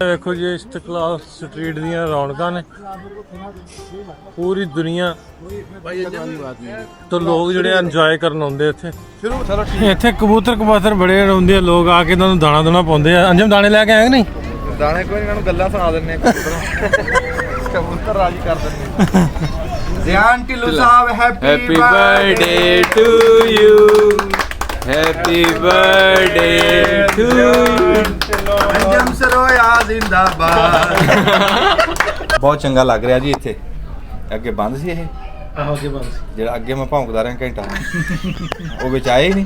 देखो जी Istiklal street ਦੀਆਂ ਰੌਣਕਾਂ ਨੇ ਪੂਰੀ ਦੁਨੀਆ ਤੋਂ ਲੋਕ ਜਿਹੜੇ ਇੰਜੋਏ ਕਰਨ ਆਉਂਦੇ ਇੱਥੇ। ਇੱਥੇ ਕਬੂਤਰ ਕਬਾਤਰ ਬੜੇ ਆਉਂਦੇ ਆ ਲੋਕ ਆ ਕੇ ਇਹਨਾਂ ਨੂੰ ਦਾਣਾ ਦੋਣਾ ਪਾਉਂਦੇ ਆ। ਅੰਜਮ ਦਾਣੇ ਲੈ ਕੇ ਆਏ ਕਿ ਨਹੀਂ? ਦਾਣੇ ਕੋਈ ਇਹਨਾਂ ਨੂੰ ਗੱਲਾਂ ਸੁਣਾ ਦਿੰਨੇ ਕਬੂਤਰ ਰਾਜੀ ਕਰ ਦਿੰਨੇ। Ziyan Dhillon Sahib happy birthday to you, happy birthday to you. Anjam Saroya ਜ਼ਿੰਦਾਬਾਦ। ਬਹੁਤ ਚੰਗਾ ਲੱਗ ਰਿਹਾ ਜੀ ਇੱਥੇ। ਅੱਗੇ ਬੰਦ ਸੀ ਇਹ? ਆਹੋ ਅੱਗੇ ਬੰਦ ਜਿਹੜਾ ਅੱਗੇ ਮੈਂ ਭੌਂਕਦਾ ਰਿਹਾ ਘੰਟਾ ਉਹ ਵਿੱਚ ਆਏ ਹੀ ਨਹੀਂ।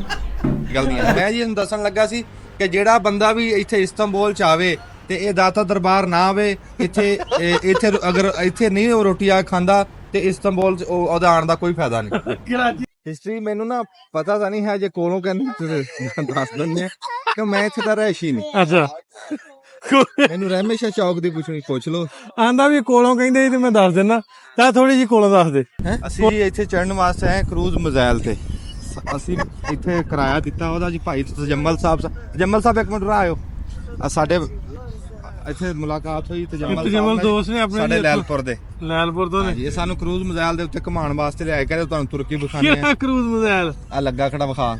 ਗੱਲ ਨਹੀਂ ਮੈਂ ਜੀ ਇਹਨੂੰ ਦੱਸਣ ਲੱਗਾ ਸੀ ਕਿ ਜਿਹੜਾ ਬੰਦਾ ਵੀ ਇੱਥੇ ਇਸਤੰਬੁਲ ਚ ਆਵੇ ਤੇ ਇਹ ਦਾਤਾ ਦਰਬਾਰ ਨਾ ਆਵੇ ਇੱਥੇ ਇੱਥੇ ਅਗਰ ਇੱਥੇ ਨਹੀਂ ਉਹ ਰੋਟੀ ਆ ਖਾਂਦਾ ਤੇ ਇਸਤੰਬੁਲ ਚ ਉਹਦਾ ਆਉਣ ਦਾ ਕੋਈ ਫਾਇਦਾ ਨਹੀਂ। ਹਿਸਟਰੀ ਮੈਨੂੰ ਨਾ ਪਤਾ ਤਾਂ ਨਹੀਂ ਹੈ ਜੇ ਕੋਲੋਂ ਕਹਿੰਦੇ ਦੱਸ ਦਿੰਦੇ ਆ ਕਿ ਮੈਂ ਇੱਥੇ ਤਾਂ ਰਹਿਸ਼ੀ ਨਹੀਂ। ਅੱਛਾ ਮੈਨੂੰ ਰਹਿਮੇਸ਼ਾ ਚੌਕ ਦੀ ਪੁੱਛ ਲਓ। ਆਂਦਾ ਵੀ ਕੋਲੋਂ ਕਹਿੰਦੇ ਸੀ ਤੇ ਮੈਂ ਦੱਸ ਦਿੰਦਾ ਤਾਂ ਥੋੜੀ ਜੀ ਕੋਲੋਂ ਦੱਸ ਦੇ। ਅਸੀਂ ਜੀ ਇੱਥੇ ਚੜਨ ਵਾਸਤੇ ਆਏ ਕਰੂਜ਼ ਮਜ਼ਾਇਲ ਤੇ। ਅਸੀਂ ਇੱਥੇ ਕਿਰਾਇਆ ਦਿੱਤਾ ਉਹਦਾ ਜੀ ਭਾਈ ਤਜਮਲ ਸਾਹਿਬ। ਤਜਮਲ ਸਾਹਿਬ ਇੱਕ ਮਿੰਟ ਰਾਹ ਆਇਓ। ਸਾਡੇ ਇੱਥੇ ਮੁਲਾਕਾਤ ਹੋਈ ਤਜਮਲ ਦੋਸਤ ਨੇ ਆਪਣੇ ਸਾਡੇ ਲੈਲਪੁਰ ਤੋਂ ਨੇ। ਇਹ ਸਾਨੂੰ ਕਰੂਜ਼ ਮਜ਼ਾਇਲ ਦੇ ਉੱਤੇ ਘੁਮਾਉਣ ਵਾਸਤੇ ਲਿਆਏ। ਕਹਿੰਦੇ ਤੁਹਾਨੂੰ ਤੁਰਕੀ ਵਿਖਾਣੇ ਆ। ਕਰੂਜ਼ ਮਜ਼ਾਇਲ ਆ ਲੱਗਾ ਖੜਾ ਵਿਖਾ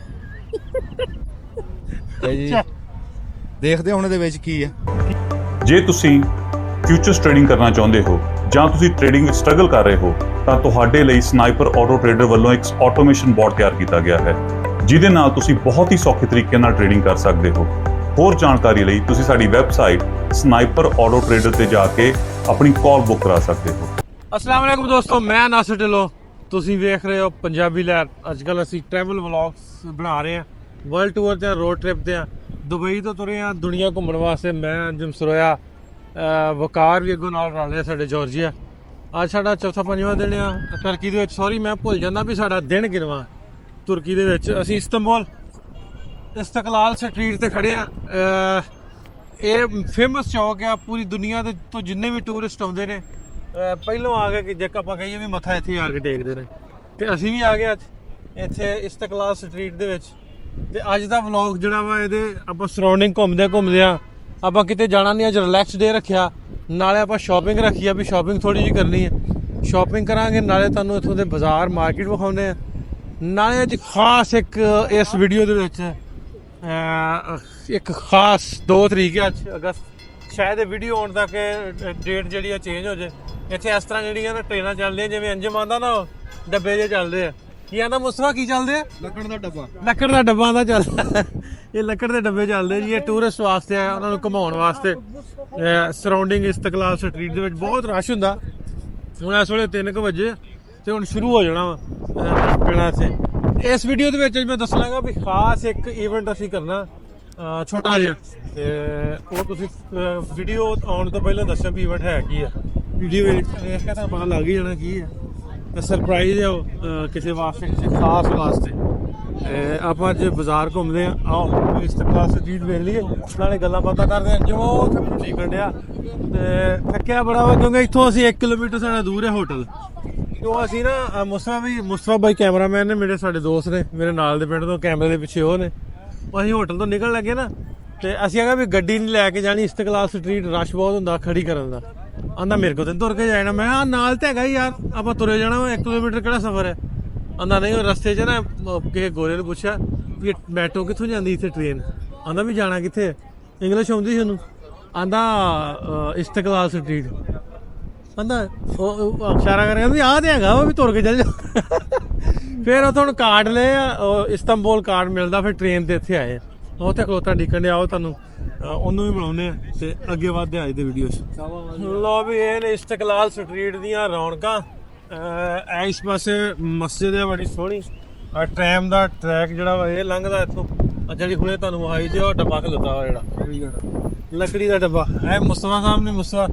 ਜੀ। ਦੇਖਦੇ ਹੁਣ ਇਹਦੇ ਵਿੱਚ ਕੀ ਹੈ। ਜੇ ਤੁਸੀਂ ਫਿਊਚਰਸ ਟ੍ਰੇਡਿੰਗ ਕਰਨਾ ਚਾਹੁੰਦੇ ਹੋ ਜਾਂ ਤੁਸੀਂ ਟ੍ਰੇਡਿੰਗ ਵਿੱਚ ਸਟਰਗਲ ਕਰ ਰਹੇ ਹੋ ਤਾਂ ਤੁਹਾਡੇ ਲਈ ਸਨਾਈਪਰ ਆਟੋ ਟ੍ਰੇਡਰ ਵੱਲੋਂ ਇੱਕ ਆਟੋਮੇਸ਼ਨ ਬੋਟ ਤਿਆਰ ਕੀਤਾ ਗਿਆ ਹੈ ਜਿਹਦੇ ਨਾਲ ਤੁਸੀਂ ਬਹੁਤ ਹੀ ਸੌਖੇ ਤਰੀਕੇ ਨਾਲ ਟ੍ਰੇਡਿੰਗ ਕਰ ਸਕਦੇ ਹੋ। ਹੋਰ ਜਾਣਕਾਰੀ ਲਈ ਤੁਸੀਂ ਸਾਡੀ ਵੈਬਸਾਈਟ ਸਨਾਈਪਰ ਆਟੋ ਟ੍ਰੇਡਰ ਤੇ ਜਾ ਕੇ ਆਪਣੀ ਕਾਲ ਬੁੱਕ ਕਰਾ ਸਕਦੇ ਹੋ। अस्सलाम वालेकुम दोस्तों, मैं नासिर ढिल्लों। ਤੁਸੀਂ ਵੇਖ ਰਹੇ ਹੋ ਪੰਜਾਬੀ ਲਹਿਰ। ਅੱਜ ਕੱਲ੍ਹ ਅਸੀਂ ਟਰੈਵਲ ਵਲੌਗਸ ਬਣਾ ਰਹੇ ਹਾਂ। ਵਰਲਡ ਟੂਰ ਤੇ ਰੋਡ ਟ੍ਰਿਪ ਤੇ ਆ। ਦੁਬਈ ਤੋਂ ਤੁਰੇ ਆ ਦੁਨੀਆ ਘੁੰਮਣ ਵਾਸਤੇ। ਮੈਂ ਅੰਜਮ ਸਰੋਇਆ, ਵਕਾਰ ਵੀ ਅੱਗੋਂ ਨਾਲ ਰਲ ਰਿਹਾ ਸਾਡੇ ਜਾਰਜੀਆ। ਅੱਜ ਸਾਡਾ ਚੌਥਾ ਪੰਜਵਾਂ ਦਿਨ ਆ ਤੁਰਕੀ ਦੇ ਵਿੱਚ। ਸੌਰੀ ਮੈਂ ਭੁੱਲ ਜਾਂਦਾ ਵੀ ਸਾਡਾ ਦਿਨ ਕਿੰਨਵਾਂ ਤੁਰਕੀ ਦੇ ਵਿੱਚ। ਅਸੀਂ ਇਸਤੰਬੁਲ ਇਸਤਕਲਾਲ ਸਟਰੀਟ ਤੇ ਖੜੇ ਆ। ਇਹ ਫੇਮਸ ਚੌਕ ਆ ਪੂਰੀ ਦੁਨੀਆ ਦੇ ਤੋਂ। ਜਿੰਨੇ ਵੀ ਟੂਰਿਸਟ ਆਉਂਦੇ ਨੇ ਪਹਿਲੋਂ ਆ ਗਏ ਕਿ ਜੇ ਆਪਾਂ ਕਹੀਏ ਵੀ ਮੱਥਾ ਇੱਥੇ ਆ ਕੇ ਟੇਕਦੇ ਨੇ ਤੇ ਅਸੀਂ ਵੀ ਆ ਗਏ ਅੱਜ ਇੱਥੇ ਇਸਤਕਲਾਲ ਸਟਰੀਟ ਦੇ ਵਿੱਚ। ਤੇ ਅੱਜ ਦਾ ਵਲੌਗ ਜਿਹੜਾ ਵਾ ਇਹਦੇ ਆਪਾਂ ਸਰਾਊਂਡਿੰਗ ਘੁੰਮਦੇ ਆ। ਆਪਾਂ ਕਿਤੇ ਜਾਣਾ ਨਹੀਂ, ਅੱਜ ਰਿਲੈਕਸ ਡੇ ਰੱਖਿਆ। ਨਾਲੇ ਆਪਾਂ ਸ਼ਾਪਿੰਗ ਰੱਖੀ ਆ ਵੀ ਸ਼ਾਪਿੰਗ ਥੋੜੀ ਜਿਹੀ ਕਰਨੀ ਹੈ। ਸ਼ਾਪਿੰਗ ਕਰਾਂਗੇ, ਨਾਲੇ ਤੁਹਾਨੂੰ ਇੱਥੋਂ ਦੇ ਬਾਜ਼ਾਰ ਮਾਰਕੀਟ ਵਿਖਾਉਂਦੇ ਆ। ਨਾਲੇ ਅੱਜ ਖਾਸ ਇੱਕ ਇਸ ਵੀਡੀਓ ਦੇ ਵਿੱਚ ਇੱਕ ਖਾਸ 2 ਤਰੀਕ ਅੱਜ ਅਗਸਤ। ਸ਼ਾਇਦ ਇਹ ਵੀਡੀਓ ਆਉਣ ਤੱਕ ਡੇਟ ਜਿਹੜੀ ਆ ਚੇਂਜ ਹੋ ਜਾਏ। ਇੱਥੇ ਇਸ ਤਰ੍ਹਾਂ ਜਿਹੜੀਆਂ ਨਾ ਟ੍ਰੇਨਾਂ ਚੱਲਦੀਆਂ ਜਿਵੇਂ ਅੰਜਮ ਆਂਦਾ ਨਾ ਡੱਬੇ ਜਿਹੇ ਚੱਲਦੇ ਆ। ਕੀ ਆਂਦਾ ਮੁਸਤਫਾ ਕੀ ਚੱਲਦੇ ਆ? ਲੱਕੜ ਦਾ ਡੱਬਾ ਆਂਦਾ ਚੱਲਦਾ। ਇਹ ਲੱਕੜ ਦੇ ਡੱਬੇ ਚੱਲਦੇ ਜੀ। ਇਹ ਟੂਰਿਸਟ ਵਾਸਤੇ ਆ, ਉਹਨਾਂ ਨੂੰ ਘੁਮਾਉਣ ਵਾਸਤੇ। ਸਰਾਊਂਡਿੰਗ ਇਸਤਕਲਾਲ ਸਟਰੀਟ ਦੇ ਵਿੱਚ ਬਹੁਤ ਰਸ਼ ਹੁੰਦਾ। ਹੁਣ ਇਸ ਵੇਲੇ 3 ਵਜੇ ਤੇ ਹੁਣ ਸ਼ੁਰੂ ਹੋ ਜਾਣਾ ਵਾ ਪਿੰਡਾਂ 'ਚ। ਇਸ ਵੀਡੀਓ ਦੇ ਵਿੱਚ ਮੈਂ ਦੱਸਣਾਗਾ ਵੀ ਖਾਸ ਇੱਕ ਇਵੈਂਟ ਅਸੀਂ ਕਰਨਾ ਛੋਟਾ ਜਿਹਾ। ਤੇ ਉਹ ਤੁਸੀਂ ਵੀਡੀਓ ਆਉਣ ਤੋਂ ਪਹਿਲਾਂ ਦੱਸੋ ਵੀ ਇਵੈਂਟ ਹੈ ਕੀ ਆ। ਵੀਡੀਓ ਵੇਖ ਕੇ ਤੁਹਾਨੂੰ ਪਤਾ ਲੱਗ ਹੀ ਜਾਣਾ ਕੀ ਆ। ਤੇ ਸਰਪ੍ਰਾਈਜ਼ ਹੈ ਉਹ ਕਿਸੇ ਵਾਸਤੇ, ਕਿਸੇ ਖਾਸ ਵਾਸਤੇ। ਆਪਾਂ ਅੱਜ ਬਾਜ਼ਾਰ ਘੁੰਮਦੇ ਆ। ਆਓ ਇਸਤਕਲਾਲ ਸਟਰੀਟ ਵੇਖ ਲਈਏ, ਨਾਲੇ ਗੱਲਾਂ ਬਾਤਾਂ ਕਰਦੇ ਆ। ਜੋ ਠੀਕ ਡਿਆ ਤੇ ਥੱਕਿਆ ਬੜਾ ਵਾ ਕਿਉਂਕਿ ਇੱਥੋਂ ਅਸੀਂ 1 ਕਿਲੋਮੀਟਰ ਸਾਡਾ ਦੂਰ ਹੈ ਹੋਟਲ। ਕਿਉਂ ਅਸੀਂ ਨਾ ਮੁਸਤਫਾ ਬਾਈ ਕੈਮਰਾਮੈਨ ਨੇ ਮੇਰੇ, ਸਾਡੇ ਦੋਸਤ ਨੇ ਮੇਰੇ ਨਾਲ ਦੇ ਪਿੰਡ ਤੋਂ। ਕੈਮਰੇ ਦੇ ਪਿੱਛੇ ਉਹ ਨੇ। ਅਸੀਂ ਹੋਟਲ ਤੋਂ ਨਿਕਲਣ ਲੱਗੇ ਨਾ ਤੇ ਅਸੀਂ ਆਖਿਆ ਵੀ ਗੱਡੀ ਨਹੀਂ ਲੈ ਕੇ ਜਾਣੀ। ਇਸਤਕਲਾਲ ਸਟਰੀਟ ਰਸ਼ ਬਹੁਤ ਹੁੰਦਾ ਖੜੀ ਕਰਨ ਦਾ। ਆਂਦਾ ਮੇਰੇ ਕੋਲ ਤੇ ਤੁਰ ਕੇ ਜਾਣਾ। ਮੈਂ ਕਿਹਾ ਨਾਲ ਤੇ ਹੈਗਾ ਯਾਰ, ਆਪਾਂ ਤੁਰੇ ਜਾਣਾ ਵਾ। 1 ਕਿਲੋਮੀਟਰ ਕਿਹੜਾ ਸਫ਼ਰ ਹੈ? ਆਂਦਾ ਨਹੀਂ। ਉਹ ਰਸਤੇ 'ਚ ਨਾ ਕਿਸੇ ਗੋਰੇ ਨੂੰ ਪੁੱਛਿਆ ਵੀ ਮੈਟਰੋ ਕਿੱਥੋਂ ਜਾਂਦੀ ਇੱਥੇ ਟ੍ਰੇਨ? ਆਂਦਾ ਵੀ ਜਾਣਾ ਕਿੱਥੇ? ਇੰਗਲਿਸ਼ ਆਉਂਦੀ ਸੀ ਉਹਨੂੰ। ਆਂਦਾ ਇਸਤਕਲਾਲ ਸਟਰੀਟ। ਆਂਦਾ ਉਹ ਇਸ਼ਾਰਾ ਕਰਿਆ ਵੀ ਆਹ ਤੇ ਹੈਗਾ ਵਾ ਵੀ ਤੁਰ ਕੇ ਚੱਲ ਜਾ। ਫਿਰ ਉੱਥੋਂ ਹੁਣ ਕਾਰਡ ਲਏ ਆ, ਇਸਤੰਬੁਲ ਕਾਰਡ ਮਿਲਦਾ। ਫਿਰ ਟ੍ਰੇਨ ਤੇ ਇੱਥੇ ਆਏ। ਉੱਥੇ ਖਲੋਤਾ ਡਿੱਕਣ ਡਿਆ। ਉਹ ਤੁਹਾਨੂੰ ਉਹਨੂੰ ਵੀ ਬੁਲਾਉਂਦੇ ਆ ਤੇ ਅੱਗੇ ਵੱਧਦੇ ਅੱਜ ਦੇ ਵੀਡੀਓ 'ਚ। ਲਓ ਵੀ ਇਹ ਨੇ ਇਸਤਕਲਾਲ ਸਟਰੀਟ ਦੀਆਂ ਰੌਣਕਾਂ। ਇਸ ਪਾਸੇ ਮਸਜਿਦ ਹੈ ਬੜੀ ਸੋਹਣੀ। ਟ੍ਰੈਮ ਦਾ ਟਰੈਕ ਜਿਹੜਾ ਵਾ ਇਹ ਲੰਘਦਾ ਇੱਥੋਂ। ਜਿਹੜੀ ਹੁਣੇ ਤੁਹਾਨੂੰ ਆਈ ਜੇ ਉਹ ਡੱਬਾ ਖਲੋਤਾ ਵਾ ਜਿਹੜਾ ਲੱਕੜੀ ਦਾ ਡੱਬਾ ਹੈ। ਮੁਸਤਫਾ ਸਾਹਿਬ ਨੇ, ਮੁਸਤਫਾ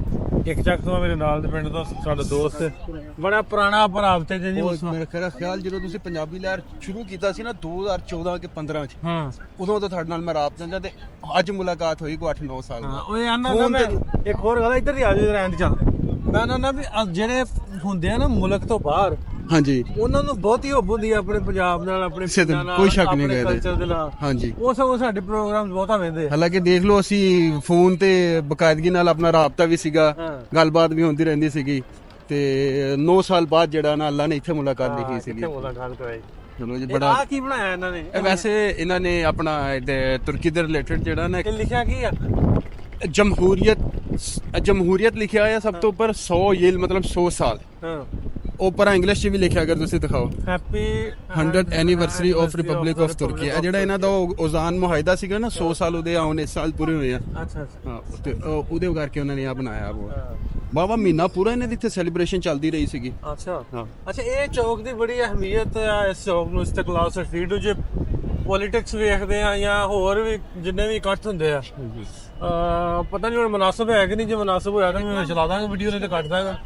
ਇੱਕ ਚੱਕ ਤੋਂ ਮੇਰੇ ਨਾਲ ਦੇ ਪਿੰਡ ਤੋਂ ਸਾਡਾ ਦੋਸਤ, ਬੜਾ ਪੁਰਾਣਾ ਭਰਾਵਤੇ ਜੀ। ਮੇਰਾ ਖਿਆਲ ਜਦੋਂ ਤੁਸੀਂ ਪੰਜਾਬੀ ਲਹਿਰ ਸ਼ੁਰੂ ਕੀਤਾ ਸੀ ਨਾ 2014 ਕੇ 15 ਚ, ਉਦੋਂ ਤੋਂ ਤੁਹਾਡੇ ਨਾਲ ਮੈਂ ਰਾਬਤਾ ਜਾਂਦਾ ਤੇ ਅੱਜ ਮੁਲਾਕਾਤ ਹੋਈ ਕੋ 8-9 ਸਾਲ ਬਾਅਦ। ਉਹ ਆਨਾ ਮੈਂ ਇੱਕ ਹੋਰ ਗੱਲ ਇੱਧਰ ਹੀ ਆ ਜਾਓ ਰਹਿਣ ਦੀ। ਚੱਲ ਮੈਂ ਨਾ ਵੀ ਜਿਹੜੇ ਹੁੰਦੇ ਆ ਨਾ ਮੁਲਕ ਤੋਂ ਬਾਹਰ, ਹਾਂਜੀ ਉਹਨਾਂ ਨੂੰ ਬਹੁਤੀ ਹੁੱਬ ਹੁੰਦੀ ਹੈ ਆਪਣੇ ਪੰਜਾਬ ਨਾਲ, ਆਪਣੇ ਕਿਸੇ ਦਿਨ, ਪਿੰਡਾਂ ਨਾਲ, ਕੋਈ ਸ਼ੱਕ ਨਹੀਂ ਆਪਣੇ ਗਾ ਇਹਦੇ। ਕਲਚਰ ਦੇ ਨਾਲ। ਹਾਂਜੀ ਉਹ ਸਭ ਸਾਡੇ ਪ੍ਰੋਗਰਾਮ ਬਹੁਤਾ ਵੇਂਦੇ। ਹਾਲਾਂਕਿ ਦੇਖ ਲਓ ਅਸੀਂ ਫੋਨ ਤੇ ਬਕਾਇਦਗੀ ਨਾਲ ਆਪਣਾ ਰਾਬਤਾ ਵੀ ਸੀਗਾ, ਹਾਂ। ਗੱਲਬਾਤ ਵੀ ਹੁੰਦੀ ਰਹਿੰਦੀ ਸੀਗੀ ਤੇ 9 ਸਾਲ ਬਾਅਦ ਜਿਹੜਾ ਨਾ ਅੱਲਾ ਨੇ ਇੱਥੇ ਮੁਲਾਕਾਤ ਲਿਖੀ ਸੀਗੀ। ਕਿੱਥੇ ਮੁਲਾਕਾਤ ਕਰਾਈ। ਚਲੋ ਜੀ ਇਹ ਬੜਾ ਆਹ ਕੀ ਬਣਾਇਆ ਇਹਨਾਂ ਨੇ? ਇਹ ਵੈਸੇ ਇਹਨਾਂ ਨੇ ਆਪਣਾ ਤੁਰਕੀ ਦੇ ਰਿਲੇਟਡ ਜਿਹੜਾ ਨਾ ਇਹ ਲਿਖਿਆ ਕੀ ਆ? ਜਮਹੂਰੀਅਤ ਲਿਖਿਆ ਹੋਇਆ ਸਭ ਤੋਂ ਉੱਪਰ 100 ਯੇਲ ਮਤਲਬ 100 ਸਾਲ। ਹਾਂ, ਉੱਪਰ ਇੰਗਲਿਸ਼ 'ਚ ਵੀ ਲਿਖਿਆ, ਅਗਰ ਤੁਸੀਂ ਦਿਖਾਓ happy 100th anniversary of republic of ਤੁਰਕੀ। ਇਹ ਜਿਹੜਾ ਇਹਨਾਂ ਦਾ ਓਜ਼ਾਨ ਮੁਹਾਇਦਾ ਸੀਗਾ ਨਾ 100 ਸਾਲ ਉਹਦੇ ਆਉਣ ਇਸ ਸਾਲ ਪੂਰੇ ਹੋਏ ਆ। ਅੱਛਾ ਅੱਛਾ। ਹਾਂ ਤੇ ਉਹਦੇ ਕਰਕੇ ਉਹਨਾਂ ਨੇ ਆ ਬਣਾਇਆ ਉਹ ਬਾਬਾ ਮਹੀਨਾ ਪੂਰਾ ਇਹਨਾਂ ਦੀ ਇੱਥੇ ਸੈਲੀਬ੍ਰੇਸ਼ਨ ਚੱਲਦੀ ਰਹੀ ਸੀਗੀ। ਅੱਛਾ ਹਾਂ। ਅੱਛਾ, ਇਹ ਚੌਕ ਦੀ ਬੜੀ ਅਹਿਮੀਅਤ ਆ ਇਸ ਚੌਕ ਨੂੰ, ਇਸਤਕਲਾਲ ਸਟਰੀਟ ਨੂੰ। ਜੇ ਪੋਲਿਟਿਕਸ ਵੇਖਦੇ ਆ ਜਾਂ ਹੋਰ ਵੀ ਜਿੰਨੇ ਵੀ ਇਕੱਠ ਹੁੰਦੇ ਆ, ਪਤਾ ਨਹੀਂ ਹੁਣ ਮੁਨਾਸਬ ਹੈ ਕਿ ਨਹੀਂ। ਜੇ ਮੁਨਾਸਬ ਹੋਇਆ ਤਾਂ ਮੈਂ ਚਲਾ ਦਾਂਗਾ ਵੀਡੀਓ, ਨਹੀਂ ਤਾਂ ਕੱਟ ਦਾਂਗਾ।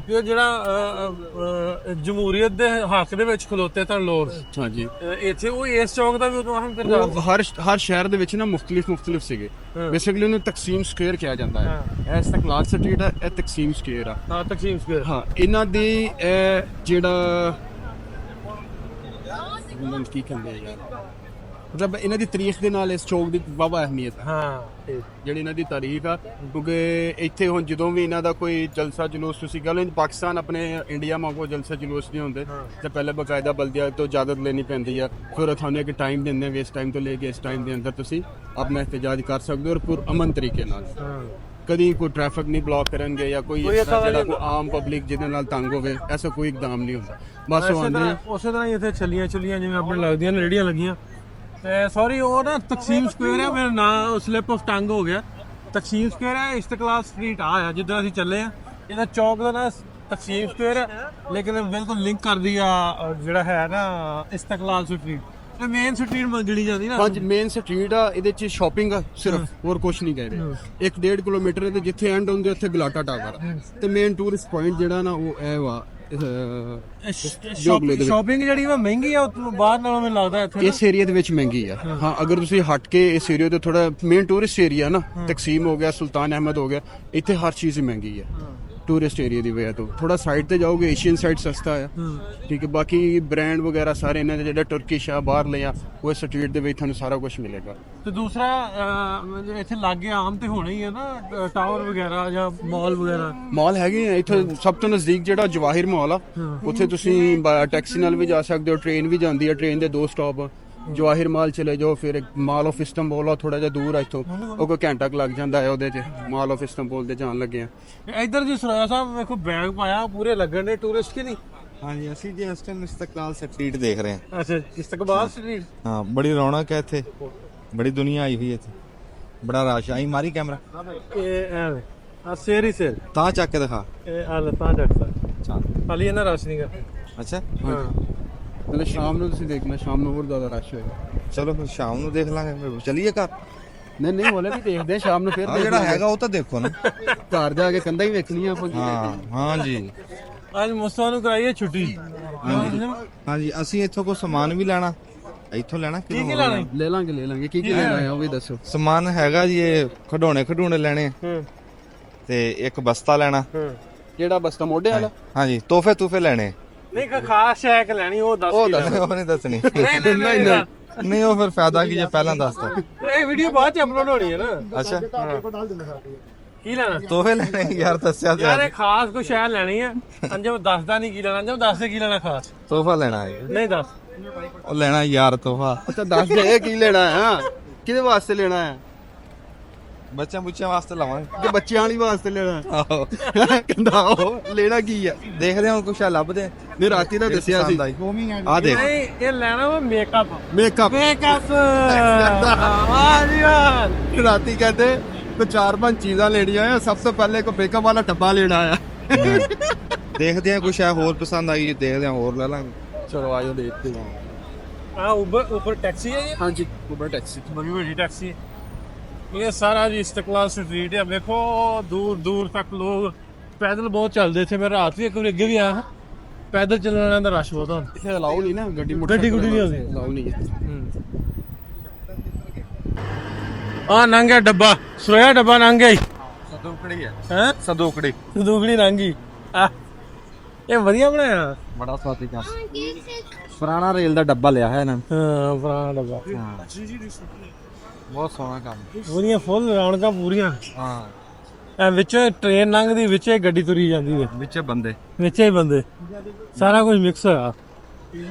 ਕਿ ਉਹ ਜਿਹੜਾ ਜਮਹੂਰੀਅਤ ਦੇ ਹੱਕ ਦੇ ਵਿੱਚ ਖਲੋਤੇ ਤਾਂ ਲੋਕ ਹਾਂਜੀ ਇੱਥੇ, ਉਹ ਇਸ ਚੌਕ ਦਾ ਵੀ ਉਦੋਂ ਅਹਿਮ ਕਿਰਦਾਰ ਸੀ। ਹਰ ਸ਼ਹਿਰ ਦੇ ਵਿੱਚ ਨਾ ਮੁxtਲਿਫ ਸੀਗੇ। ਬੇਸਿਕਲੀ ਉਹਨੂੰ ਤਕਸੀਮ ਸਕੁਅਰ ਕਿਹਾ ਜਾਂਦਾ ਹੈ। ਇਹ ਇਸਤਕਲਾਲ ਸਟਰੀਟ ਹੈ, ਇਹ ਤਕਸੀਮ ਸਕੁਅਰ ਆ। ਹਾਂ, ਤਕਸੀਮ ਸਕੁਅਰ। ਹਾਂ, ਇਹਨਾਂ ਦੀ ਇਹ ਜਿਹੜਾ ਕੀ ਕਹਿੰਦੇ ਆ ਯਾਰ, ਮਤਲਬ ਇਹਨਾਂ ਦੀ ਤਾਰੀਖ ਦੇ ਨਾਲ ਇਸ ਚੌਕ ਦੀ ਵਾਹਵਾ ਅਹਿਮੀਅਤ ਹੈ। ਹਾਂ, ਜਿਹੜੀ ਇਹਨਾਂ ਦੀ ਤਾਰੀਖ ਆ, ਕਿਉਂਕਿ ਇੱਥੇ ਹੁਣ ਜਦੋਂ ਵੀ ਇਹਨਾਂ ਦਾ ਕੋਈ ਜਲਸਾ ਜਲੂਸ, ਤੁਸੀਂ ਕਹ ਲਓ ਪਾਕਿਸਤਾਨ ਆਪਣੇ ਇੰਡੀਆ ਵਾਂਗੂ ਜਲਸਾ ਜਲੂਸ ਨਹੀਂ ਹੁੰਦੇ ਤੇ ਪਹਿਲੇ ਬਕਾਇਦਾ ਬਲਦੀਆ ਤੋਂ ਇਜਾਜ਼ਤ ਲੈਣੀ ਪੈਂਦੀ ਆ। ਫਿਰ ਤੁਹਾਨੂੰ ਇੱਕ ਟਾਈਮ ਦਿੰਦੇ ਵੀ ਇਸ ਟਾਈਮ ਤੋਂ ਲੈ ਕੇ ਇਸ ਟਾਈਮ ਦੇ ਅੰਦਰ ਤੁਸੀਂ ਆਪਣਾ ਇhtਜਾਜ ਕਰ ਸਕਦੇ ਹੋ ਔਰ ਪੁਰ ਅਮਨ ਤਰੀਕੇ ਨਾਲ। ਕਦੀ ਕੋਈ ਟ੍ਰੈਫਿਕ ਨਹੀਂ ਬਲੌਕ ਕਰਨਗੇ ਜਾਂ ਕੋਈ ਜਿਹੜਾ ਕੋਈ ਆਮ ਪਬਲਿਕ ਜਿਹਦੇ ਨਾਲ ਤੰਗ ਹੋਵੇ, ਐਸਾ ਕੋਈ ਇਕਦਾਮ ਨਹੀਂ ਹੁੰਦਾ। ਬਸ ਉਹ ਆਉਂਦੇ ਆ। ਉਸੇ ਤਰ੍ਹਾਂ ਹੀ ਇੱਥੇ ਛੱਲੀਆਂ ਜਿਵੇਂ ਆਪਣੇ ਲੱਗਦੀਆਂ ਨੇ, ਰੇੜੀਆਂ ਲੱਗੀਆਂ। ਤੇ ਸੌਰੀ, ਉਹ ਨਾ ਤਕਸੀਮ ਸਕੁਅਰ ਹੈ, ਮੇਰਾ ਨਾਂ ਸਲਿਪ ਆਫ ਟੰਗ ਹੋ ਗਿਆ। ਤਕਸੀਮ ਸਕੁਅਰ ਹੈ, ਇਸਤਕਲਾਲ ਸਟਰੀਟ ਆ ਜਿੱਦਾਂ ਅਸੀਂ ਚੱਲੇ ਆ। ਇਹਦਾ ਚੌਕ ਦਾ ਨਾਂ ਤਕਸੀਮ ਸਕੁਅਰ ਹੈ, ਲੇਕਿਨ ਬਿਲਕੁਲ ਲਿੰਕ ਕਰਦੀ ਆ ਜਿਹੜਾ ਹੈ ਨਾ ਇਸਤਕਲਾਲ ਸਟਰੀਟ। ਤੇ ਮੇਨ ਸਟਰੀਟ ਮੰਗਣੀ ਜਾਂਦੀ ਨਾ। ਹਾਂਜੀ, ਮੇਨ ਸਟਰੀਟ ਆ, ਇਹਦੇ ਚ ਸ਼ਾਪਿੰਗ ਆ ਸਿਰਫ, ਹੋਰ ਕੁਝ ਨਹੀਂ ਕਹਿ ਰਹੇ। 1.5 ਕਿਲੋਮੀਟਰ ਤੇ ਜਿੱਥੇ ਐਂਡ ਹੁੰਦੇ ਉੱਥੇ ਗਲਾਟਾ ਟਾਵਰ ਆ ਤੇ ਮੇਨ ਟੂਰਿਸਟ ਪੁਆਇੰਟ ਜਿਹੜਾ ਨਾ ਉਹ ਇਹ ਵਾ। ਸ਼ਾਪਿੰਗ ਜਿਹੜੀ ਵਾ ਮਹਿੰਗੀ ਆ ਬਾਹਰ ਨਾਲੋਂ, ਮੈਨੂੰ ਲੱਗਦਾ ਇੱਥੇ ਇਸ ਏਰੀਆ ਦੇ ਵਿੱਚ ਮਹਿੰਗੀ ਆ। ਹਾਂ, ਅਗਰ ਤੁਸੀਂ ਹਟ ਕੇ ਇਸ ਏਰੀਆ ਤੋਂ ਥੋੜਾ ਮੇਨ ਟੂਰਿਸਟ ਏਰੀਆ ਨਾ, ਤਕਸੀਮ ਹੋ ਗਿਆ, ਸੁਲਤਾਨ ਅਹਿਮਦ ਹੋ ਗਿਆ, ਇੱਥੇ ਹਰ ਚੀਜ਼ ਹੀ ਮਹਿੰਗੀ ਆ ਟੂਰਿਸਟ ਏਰੀਆ ਦੀ ਵਜ੍ਹਾ ਤੋਂ। ਥੋੜਾ ਸਾਈਡ ਤੇ ਜਾਓਗੇ ਏਸ਼ੀਅਨ ਸਾਈਡ ਸਸਤਾ ਆ, ਠੀਕ ਹੈ। ਬਾਕੀ ਬ੍ਰਾਂਡ ਵਗੈਰਾ ਸਾਰੇ ਇਹਨਾਂ ਦੇ ਜਿਹੜਾ ਤੁਰਕਿਸ਼ ਆ ਬਾਹਰ ਲਿਆ, ਉਹ ਸਟਰੀਟ ਦੇ ਵਿੱਚ ਤੁਹਾਨੂੰ ਸਾਰਾ ਕੁਝ ਮਿਲੇਗਾ। ਤੇ ਦੂਸਰਾ ਇੱਥੇ ਲਾਗੇ ਆਮ ਤੇ ਹੋਣਾ ਹੀ ਹੈ ਨਾ, ਟਾਵਰ ਵਗੈਰਾ ਜਾਂ ਮਾਲ ਵਗੈਰਾ। ਮਾਲ ਹੈਗੇ ਆ ਇੱਥੇ। ਸਭ ਤੋਂ ਨਜ਼ਦੀਕ ਜਿਹੜਾ ਜਵਾਹਿਰ ਮਾਲ ਆ, ਉੱਥੇ ਤੁਸੀਂ ਟੈਕਸੀ ਨਾਲ ਵੀ ਜਾ ਸਕਦੇ ਹੋ, ਟ੍ਰੇਨ ਵੀ ਜਾਂਦੀ ਆ, ਟ੍ਰੇਨ ਦੇ 2 ਸਟਾਪ ਆ। ਜਵਾਹਿਰ ਮਾਲ ਚਲੇ ਜਾਓ, ਫਿਰ ਮਾਲ ਆਫ ਇਸਤੰਬੂਲ ਆ ਥੋੜਾ ਜਿਹਾ ਦੂਰ ਆ ਇੱਥੋਂ, ਉਹ ਕੋਈ ਘੰਟਾ ਕੁ ਲੱਗ ਜਾਂਦਾ ਹੈ ਉਹਦੇ 'ਚ। ਮਾਲ ਆਫ ਇਸਤੰਬੂਲ ਦੇ ਜਾਣ ਲੱਗੇ ਆ। ਇੱਧਰ ਜੀ ਸੁਰਾਇਆ ਸਾਹਿਬ ਵੇਖੋ, ਬੈਗ ਪਾਇਆ, ਪੂਰੇ ਲੱਗਣ ਦੇ ਟੂਰਿਸਟ ਕਿ ਨਹੀਂ? ਹਾਂਜੀ, ਅਸੀਂ ਜੀ ਇਸ ਟਾਈਮ ਇਸਤਕਲਾਲ ਸਟਰੀਟ ਦੇਖ ਰਹੇ ਹਾਂ। ਅੱਛਾ, ਇਸਤਕਬਾਲ ਸਟਰੀਟ। ਹਾਂ, ਬੜੀ ਰੌਣਕ ਹੈ ਇੱਥੇ, ਬੜੀ ਦੁਨੀਆ ਆਈ ਹੋਈ ਹੈ ਇੱਥੇ, ਬੜਾ ਰਸ਼ ਆਈ। ਮਾਰੀ ਕੈਮਰਾ ਇਹ ਐਵੇਂ ਆ ਸੇਰ ਹੀ ਸੇਰ, ਤਾਂ ਚੱਕ ਕੇ ਦਿਖਾ। ਇਹ ਆ ਲੱਤਾਂ ਜੱਟਦਾ ਚੱਲ। ਖਾਲੀ ਇਹਨਾਂ ਰਸ਼ ਨਹੀਂ ਕਰ। ਅੱਛਾ, ਹਾਂ, ਮਤਲਬ ਸ਼ਾਮ ਨੂੰ ਤੁਸੀਂ ਦੇਖਣਾ, ਸ਼ਾਮ ਨੂੰ ਹੋਰ ਜ਼ਿਆਦਾ ਰਸ਼ ਹੋਏਗਾ। ਚਲੋ ਫਿਰ ਸ਼ਾਮ ਨੂੰ ਦੇਖ ਲਾਂਗੇ, ਫਿਰ ਚੱਲੀਏ ਘਰ। ਨਹੀਂ ਹਲੇ ਵੀ ਦੇਖਦੇ ਆ ਸ਼ਾਮ ਨੂੰ, ਫਿਰ ਆ ਜਿਹੜਾ ਹੈਗਾ ਉਹ ਤਾਂ ਦੇਖੋ ਨਾ। ਘਰ ਜਾ ਕੇ ਕੰਧਾਂ ਹੀ ਵੇਖਣੀਆਂ ਆਪਾਂ। ਹਾਂ ਜੀ। ਅੱਜ ਮੁਸਤਫਾ ਨੂੰ ਕਰਾਈਏ ਛੁੱਟੀ। ਹਾਂਜੀ, ਅਸੀਂ ਇੱਥੋਂ ਕੋਈ ਸਮਾਨ ਵੀ ਲੈਣਾ, ਇੱਥੋਂ ਲੈਣਾ ਕੀ ਲੈਣਾ? ਲੈ ਲਾਂਗੇ। ਕੀ ਲੈਣਾ ਹੈ ਉਹ ਵੀ ਦੱਸੋ। ਸਮਾਨ ਹੈਗਾ ਜੀ, ਇਹ ਖਡੋਣੇ ਲੈਣੇ ਤੇ ਇੱਕ ਬਸਤਾ ਲੈਣਾ। ਕਿਹੜਾ ਬਸਤਾ? ਮੋਢੇ ਵਾਲਾ? ਹਾਂਜੀ, ਤੋਹਫੇ ਲੈਣੇ। ਨਹੀਂ, ਖਾਸ ਸ਼ੈਕ ਲੈਣੀ, ਉਹ ਦੱਸ। ਉਹ ਨਹੀਂ ਦੱਸਣੀ। ਨਹੀਂ, ਉਹ ਫਿਰ ਫਾਇਦਾ ਕੀ ਜੇ ਪਹਿਲਾਂ ਦੱਸ ਤਾ। ਇਹ ਵੀਡੀਓ ਬਾਅਦ ਚ ਅਪਲੋਡ ਹੋਣੀ ਹੈ ਨਾ। ਅੱਛਾ, ਕੀ ਲੈਣਾ? ਤੋਹਫੇ ਲੈਣੇ ਯਾਰ, ਦੱਸਿਆ ਯਾਰ ਤੇ ਇਹ ਖਾਸ ਕੋਈ ਸ਼ੈ ਲੈਣੀ ਆ। ਅੰਜਮ ਦੱਸਦਾ ਨਹੀਂ ਕੀ ਲੈਣਾ। ਅੰਜਮ ਦੱਸ ਦੇ ਕੀ ਲੈਣਾ ਖਾਸ। ਤੋਹਫਾ ਲੈਣਾ ਹੈ। ਨਹੀਂ ਦੱਸ। ਉਹ ਲੈਣਾ ਯਾਰ ਤੋਹਫਾ। ਅੱਛਾ ਦੱਸ ਦੇ ਕੀ ਲੈਣਾ ਹੈ, ਕਿਹਦੇ ਵਾਸਤੇ ਲੈਣਾ ਹੈ? ਬੱਚਿਆਂ ਵਾਸਤੇ ਲਵਾਂਗੇ ਕਿ ਬੱਚਿਆਂ ਵਾਲੀ ਵਾਸਤੇ ਲੈਣਾ? ਆਹੋ, ਕਹਿੰਦਾ ਉਹ ਲੈਣਾ ਕੀ ਆ? ਦੇਖਦੇ ਹਾਂ ਕੁਛ ਲੱਭਦੇ। ਨਹੀਂ, ਰਾਤੀ ਦਾ ਦੱਸਿਆ ਸੀ। ਆ ਦੇਖ, ਨਹੀਂ, ਇਹ ਲੈਣਾ ਵਾ ਮੇਕਅਪ। ਮੇਕਅਪ ਵਾਹ ਜੀ ਵਾਹ। ਰਾਤੀ ਕਹਿੰਦੇ ਕੋ 4-5 ਚੀਜ਼ਾਂ ਲੈਣੀਆਂ ਆ, ਸਭ ਤੋਂ ਪਹਿਲੇ ਕੋ ਮੇਕਅਪ ਵਾਲਾ ਡੱਬਾ ਲੈਣਾ ਆ। ਦੇਖਦੇ ਹਾਂ ਕੁਛ ਹੋਰ ਪਸੰਦ ਆਈ, ਦੇਖਦੇ ਹਾਂ ਹੋਰ ਲੈ ਲਾਂਗੇ। ਚਲੋ ਆਜੋ ਦੇਖਦੇ ਹਾਂ। ਆ ਉੱਪਰ ਟੈਕਸੀ ਹੈ ਜੀ। ਹਾਂਜੀ, ਉਬਰ ਟੈਕਸੀ। ਬੜੀ ਵੱਡੀ ਟੈਕਸੀ। ਇਹ ਸਾਰਾ ਜੀ ਇਸਤਕਲਾਲ ਸਟਰੀਟ ਹੈ। ਵੇਖੋ ਦੂਰ ਤੱਕ ਲੋਕ ਪੈਦਲ ਬਹੁਤ ਚੱਲਦੇ ਇੱਥੇ। ਮੈਂ ਰਾਤ ਵੀ ਇੱਕ ਵਾਰ ਅੱਗੇ ਵੀ ਆਇਆ, ਪੈਦਲ ਚੱਲਣ ਵਾਲਿਆਂ ਦਾ ਰਸ਼ ਬਹੁਤ ਹੁੰਦਾ। ਇੱਥੇ ਅਲਾਉ ਨਹੀਂ ਨਾ ਗੱਡੀ ਗੱਡੀ ਗੁੱਡੀ ਨਹੀਂ ਆਉਂਦੀ। ਅਲਾਉ ਨਹੀਂ ਹੈ। ਆ ਨੰਗਾ ਡੱਬਾ, ਸੋਇਆ ਡੱਬਾ ਨੰਗਾ ਹੀ। ਸੰਦੂਕੜੀ ਹੈ। ਹੈ ਸੰਦੂਕੜੀ ਦੁਗਣੀ ਨੰਗੀ ਆ। ਇਹ ਵਧੀਆ ਬਣਾਇਆ। ਬੜਾ ਸਵਾਦੀ ਕੰਮ ਪੁਰਾਣਾ ਰੇਲ ਦਾ ਡੱਬਾ ਲਿਆ ਹੈ ਇਹਨਾਂ ਨੇ ਹਾਂ ਪੁਰਾਣਾ ਡੱਬਾ ਬਹੁਤ ਸੋਹਣਾ ਕੰਮ ਉਹਦੀਆਂ ਫੁੱਲ ਰੌਣਕਾਂ ਪੂਰੀਆਂ ਹਾਂ ਐ ਵਿੱਚੋਂ ਟ੍ਰੇਨ ਲੰਘਦੀ ਵਿੱਚੇ ਗੱਡੀ ਤੁਰੀ ਜਾਂਦੀ ਵੇ ਵਿੱਚੇ ਬੰਦੇ ਵਿੱਚੇ ਹੀ ਬੰਦੇ ਸਾਰਾ ਕੁਝ ਮਿਕਸ ਹੋਇਆ मैं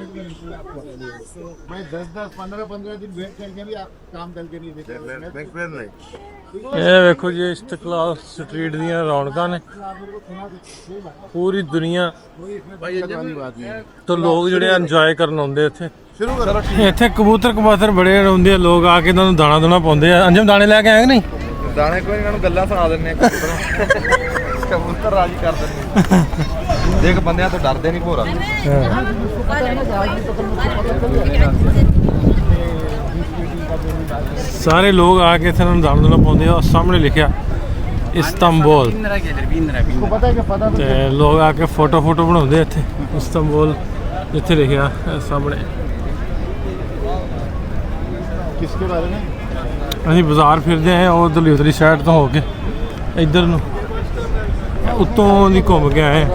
10-15 दिन वेट करके भी आप काम करके नहीं देते ਇਹ ਵੇਖੋ ਜੀ ਇਸਤਕਲਾਲ ਸਟਰੀਟ ਦੀਆਂ ਰੌਣਕਾਂ ਨੇ ਪੂਰੀ ਦੁਨੀਆ ਤੋਂ ਲੋਕ ਜਿਹੜੇ ਇੰਜੋਏ ਕਰਨ ਆਉਂਦੇ ਇੱਥੇ ਇੱਥੇ ਕਬੂਤਰ ਕਬਾਤਰ ਬੜੇ ਹੁੰਦੇ ਆ ਲੋਕ ਆ ਕੇ ਇਹਨਾਂ ਨੂੰ ਦਾਣਾ ਦੁਣਾ ਪਾਉਂਦੇ ਆ ਅੰਜਮ ਦਾਣੇ ਲੈ ਕੇ ਆਏ ਕਿ ਨਹੀਂ ਦਾਣੇ ਕੋਈ ਇਹਨਾਂ ਨੂੰ ਗੱਲਾਂ ਸੁਣਾ ਦਿੰਨੇ ਆ ਕਬੂਤਰ ਰਾਜੀ ਕਰ ਦਿੰਨੇ ਦੇਖ ਬੰਦਿਆਂ ਤੋਂ ਡਰਦੇ ਨਹੀਂ ਭੋਰਾ ਸਾਰੇ ਲੋਕ ਆ ਕੇ ਇੱਥੇ ਇਹਨਾਂ ਨੂੰ ਦਾਣਾ ਦੁਣਾ ਪਾਉਂਦੇ ਆ ਸਾਹਮਣੇ ਲਿਖਿਆ ਇਸਤਾਂਬੁਲ ਤੇ ਲੋਕ ਆ ਕੇ ਫੋਟੋ ਬਣਾਉਂਦੇ ਇੱਥੇ ਇਸਤਾਂਬੁਲ ਜਿੱਥੇ ਲਿਖਿਆ ਸਾਹਮਣੇ किसके बारे में ਅਸੀਂ ਬਾਜ਼ਾਰ ਫਿਰਦੇ ਆਏ ਉਹ ਦਲੂਤਰੀ ਸਾਈਡ ਤੋਂ ਹੋ ਕੇ ਇੱਧਰ ਨੂੰ ਉੱਤੋਂ ਦੀ ਘੁੰਮ ਕੇ ਆਏ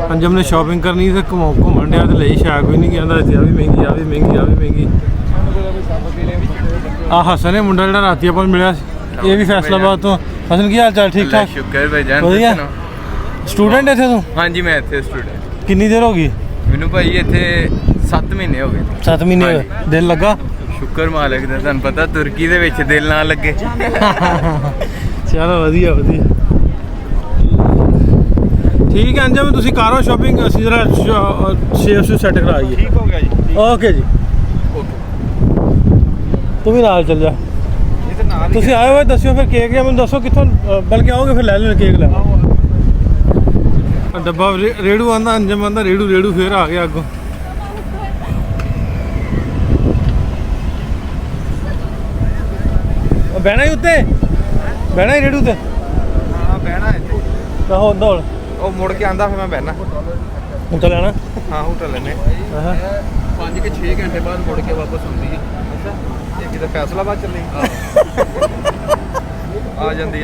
ਅੰਜਮ ਨੇ ਸ਼ਾਪਿੰਗ ਕਰਨੀ ਤੇ ਘੁੰਮਣ ਡਿਆ ਤੇ ਲਈ ਸ਼ਾਇਦ ਕੋਈ ਨਹੀਂ ਕਹਿੰਦਾ ਇੱਥੇ ਆ ਵੀ ਮਹਿੰਗੀ ਆ ਵੀ ਮਹਿੰਗੀ ਆ ਵੀ ਮਹਿੰਗੀ ਆ ਹਸਨ ਹੈ ਮੁੰਡਾ ਜਿਹੜਾ ਰਾਤੀ ਆਪਾਂ ਨੂੰ ਮਿਲਿਆ ਸੀ ਇਹ ਵੀ ਫੈਸਲਾਬਾਦ ਤੋਂ ਹਸਨ ਕੀ ਹਾਲ ਚਾਲ ਠੀਕ ਠਾਕ ਸ਼ੁਕਰ ਭਾਈਜਾਨ ਵਧੀਆ ਸਟੂਡੈਂਟ ਇੱਥੇ ਤੂੰ ਹਾਂਜੀ ਮੈਂ ਇੱਥੇ ਸਟੂਡੈਂਟ ਕਿੰਨੀ ਦੇਰ ਹੋ ਗਈ ਮੈਨੂੰ ਭਾਈ ਇੱਥੇ 7 ਮਹੀਨੇ ਹੋ ਗਏ 7 ਮਹੀਨੇ ਹੋਏ ਦਿਲ ਲੱਗਾ ਸ਼ੁਕਰ ਮਾਲਕ ਦਾ ਤੁਹਾਨੂੰ ਪਤਾ ਤੁਰਕੀ ਦੇ ਵਿੱਚ ਦਿਲ ਨਾ ਲੱਗੇ ਚਲੋ ਵਧੀਆ ਵਧੀਆ ਠੀਕ ਹੈ ਅੰਜਮ ਤੁਸੀਂ ਕਰੋ ਸ਼ਾਪਿੰਗ ਅਸੀਂ ਜਰਾ ਸ਼ੇਅਰ ਸੈੱਟ ਕਰਾਈਏ ਠੀਕ ਹੋ ਗਿਆ ਜੀ ਓਕੇ ਜੀ ਤੂੰ ਵੀ ਨਾਲ ਚੱਲ ਜਾ ਇਹ ਤੇ ਨਾਲ ਤੁਸੀਂ ਆਏ ਹੋਏ ਦੱਸਿਓ ਫਿਰ ਕੇਕ ਜਾਂ ਮੈਨੂੰ ਦੱਸੋ ਕਿੱਥੋਂ ਬਲਕਿ ਆਓਗੇ ਫਿਰ ਲੈ ਲੈਣ ਕੇਕ ਲੈ ਡੱਬਾ ਰੇੜੂ ਆਂਦਾ ਅੰਜਮ ਆਂਦਾ ਰੇੜੂ ਫੇਰ ਆ ਗਿਆ ਅੱਗੋਂ ਬਹਿਣਾ ਹੀ ਉੱਤੇ ਬਹਿਣਾ ਹੀ ਰੇੜੂ ਤੇ ਹਾਂ ਬਹਿਣਾ ਇੱਥੇ ਤਾਂ ਹੋ ਦੌੜ ਉਹ ਮੁੜ ਕੇ ਆਂਦਾ ਫਿਰ ਮੈਂ ਬਹਿਣਾ ਹੁਣ ਤਾਂ ਲੈਣਾ ਹਾਂ ਹੋਟਲ ਲੈਨੇ 5 ਕੇ 6 ਘੰਟੇ ਬਾਅਦ ਮੁੜ ਕੇ ਵਾਪਸ ਹੁੰਦੀ ਹੈ ਅੱਛਾ ਇਹ ਕਿਤੇ ਫੈਸਲਾਬਾਦ ਚੱਲੀ ਆ ਜਾਂਦੀ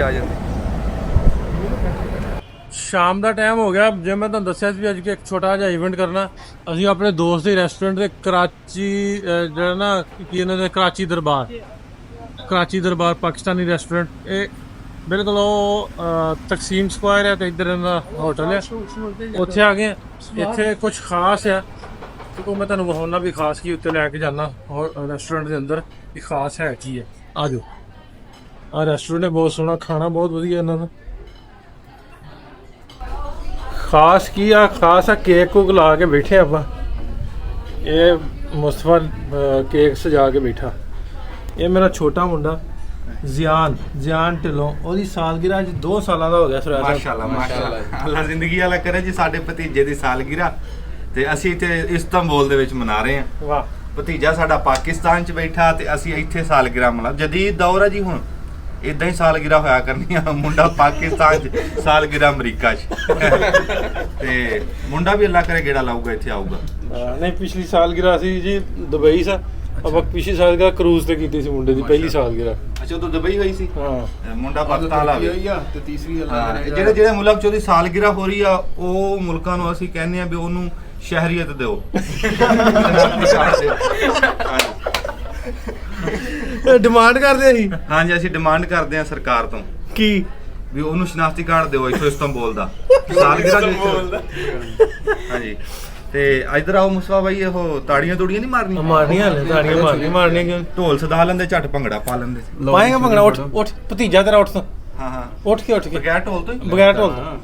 ਸ਼ਾਮ ਦਾ ਟਾਈਮ ਹੋ ਗਿਆ ਜਿਵੇਂ ਮੈਂ ਤੁਹਾਨੂੰ ਦੱਸਿਆ ਸੀ ਵੀ ਅੱਜ ਇੱਕ ਛੋਟਾ ਜਿਹਾ ਇਵੈਂਟ ਕਰਨਾ ਅਸੀਂ ਆਪਣੇ ਦੋਸਤ ਦੇ ਰੈਸਟੋਰੈਂਟ ਦੇ ਕਰਾਚੀ ਜਿਹੜਾ ਨਾ ਕੀ ਇਹਨਾਂ ਦੇ ਕਰਾਚੀ ਦਰਬਾਰ ਪਾਕਿਸਤਾਨੀ ਰੈਸਟੋਰੈਂਟ ਇਹ ਬਿਲਕੁਲ ਉਹ ਤਕਸੀਮ ਸਕੁਆਇਰ ਹੈ ਤੇ ਇੱਧਰ ਇਹਨਾਂ ਦਾ ਹੋਟਲ ਹੈ ਉੱਥੇ ਆ ਗਏ ਇੱਥੇ ਕੁਝ ਖਾਸ ਹੈ ਕਿਉਂਕਿ ਮੈਂ ਤੁਹਾਨੂੰ ਵਿਖਾਉਣਾ ਵੀ ਖਾਸ ਕੀ ਉੱਤੇ ਲੈ ਕੇ ਜਾਣਾ ਰੈਸਟੋਰੈਂਟ ਦੇ ਅੰਦਰ ਵੀ ਖਾਸ ਹੈ ਕੀ ਹੈ ਆ ਜਾਓ ਆ ਰੈਸਟੋਰੈਂਟ ਹੈ ਬਹੁਤ ਸੋਹਣਾ ਖਾਣਾ ਬਹੁਤ ਵਧੀਆ ਇਹਨਾਂ ਦਾ ਖਾਸ ਕੀ ਆ ਖਾਸ ਆ ਕੇਕ ਕੁਕ ਲਾ ਕੇ ਬੈਠੇ ਆਪਾਂ ਇਹ ਮੁਸਤਫਾ ਕੇਕ ਸਜਾ ਕੇ ਬੈਠਾ ਇਹ ਮੇਰਾ ਛੋਟਾ ਮੁੰਡਾ ਜ਼ਿਆਨ ਢਿੱਲੋਂ ਉਹਦੀ ਸਾਲਗਿਰਾ ਅੱਜ 2 ਸਾਲਾਂ ਦਾ ਹੋ ਗਿਆ ਸਰ ਮਾਸ਼ਾਅੱਲਾ ਅੱਲਾ ਜ਼ਿੰਦਗੀ ਵਾਲਾ ਕਰੇ ਜੀ ਸਾਡੇ ਭਤੀਜੇ ਦੀ ਸਾਲਗਿਰਾ ਤੇ ਅਸੀਂ ਇੱਥੇ ਇਸਤਾਂਬੁਲ ਦੇ ਵਿੱਚ ਮਨਾ ਰਹੇ ਹਾਂ ਵਾਹ ਭਤੀਜਾ ਸਾਡਾ ਪਾਕਿਸਤਾਨ 'ਚ ਬੈਠਾ ਤੇ ਅਸੀਂ ਇੱਥੇ ਸਾਲਗਿਰਾ ਮਨਾ ਜਦੀਦ ਦੌਰ ਹੈ ਜੀ ਹੁਣ ਇਦਾਂ ਹੀ ਸਾਲਗਿਰਾ ਹੋਇਆ ਕਰਨੀ ਆ ਮੁੰਡਾ ਪਾਕਿਸਤਾਨ 'ਚ ਸਾਲਗਿਰਾ ਅਮਰੀਕਾ 'ਚ ਤੇ ਮੁੰਡਾ ਵੀ ਅੱਲਾ ਕਰੇ ਗੇੜਾ ਲਾਊਗਾ ਇੱਥੇ ਆਊਗਾ ਨਹੀਂ ਪਿਛਲੀ ਸਾਲਗਿਰਾ ਸੀ ਜੀ ਦੁਬਈ ਸਾ ਆਪਾਂ ਪਿਛਲੀ ਸਾਲਗਿਰਾ ਕਰੂਜ਼ ਤੇ ਕੀਤੀ ਸੀ ਮੁੰਡੇ ਦੀ ਪਹਿਲੀ ਸਾਲਗਿਰਾ ਅੱਛਾ ਉਦੋਂ ਦੁਬਈ ਹੋਈ ਸੀ ਹਾਂ ਮੁੰਡਾ ਪਾਕਿਸਤਾਨ ਵਾਲਾ ਵੀ ਤੇ ਤੀਸਰੀ ਜਿਹੜੇ ਮੁਲਕ 'ਚ ਉਹਦੀ ਸਾਲਗਿਰਾ ਹੋ ਰਹੀ ਆ ਉਹ ਮੁਲਕਾਂ ਨੂੰ ਅਸੀਂ ਕਹਿੰਦੇ ਆ ਵੀ ਉਹਨੂੰ ਸ਼ਹਿਰੀਅਤ ਦਿਓ ਡਿਮਾਂਡ ਕਰਦੇ ਸੀ ਹਾਂਜੀ ਅਸੀਂ ਡਿਮਾਂਡ ਕਰਦੇ ਆ ਸਰਕਾਰ ਤੋਂ ਕੀ ਵੀ ਉਹਨੂੰ ਸ਼ਨਾਖਤੀ ਕਾਰਡ ਦਿਓ ਇੱਥੋਂ ਇਸਤਾਂਬੁਲ ਦਾ ਸਾਲਗਿਰਾ ਹਾਂਜੀ ਤੇ ਇਧਰ ਆਓ ਮੁਸਵਾ ਬਾਈ ਉਹ ਤਾੜੀਆਂ ਨਹੀਂ ਮਾਰਨੀਆਂ ਮਾਰਨੀਆਂ ਲੈ ਤਾੜੀਆਂ ਮਾਰਨੀਆਂ ਕਿਉਂ ਢੋਲ ਸਦਾ ਲੈਂਦੇ ਝੱਟ ਭੰਗੜਾ ਪਾ ਲੈਂਦੇ ਪਾਏਗਾ ਭੰਗੜਾ ਉੱਠ ਭਤੀਜਾ ਤੇਰਾ ਉੱਠ ਤੋਂ ਹਾਂ ਉੱਠ ਕੇ ਬਗੈਰ ਢੋਲ ਤੋਂ ਬਗੈਰ ਢੋਲ ਤੋਂ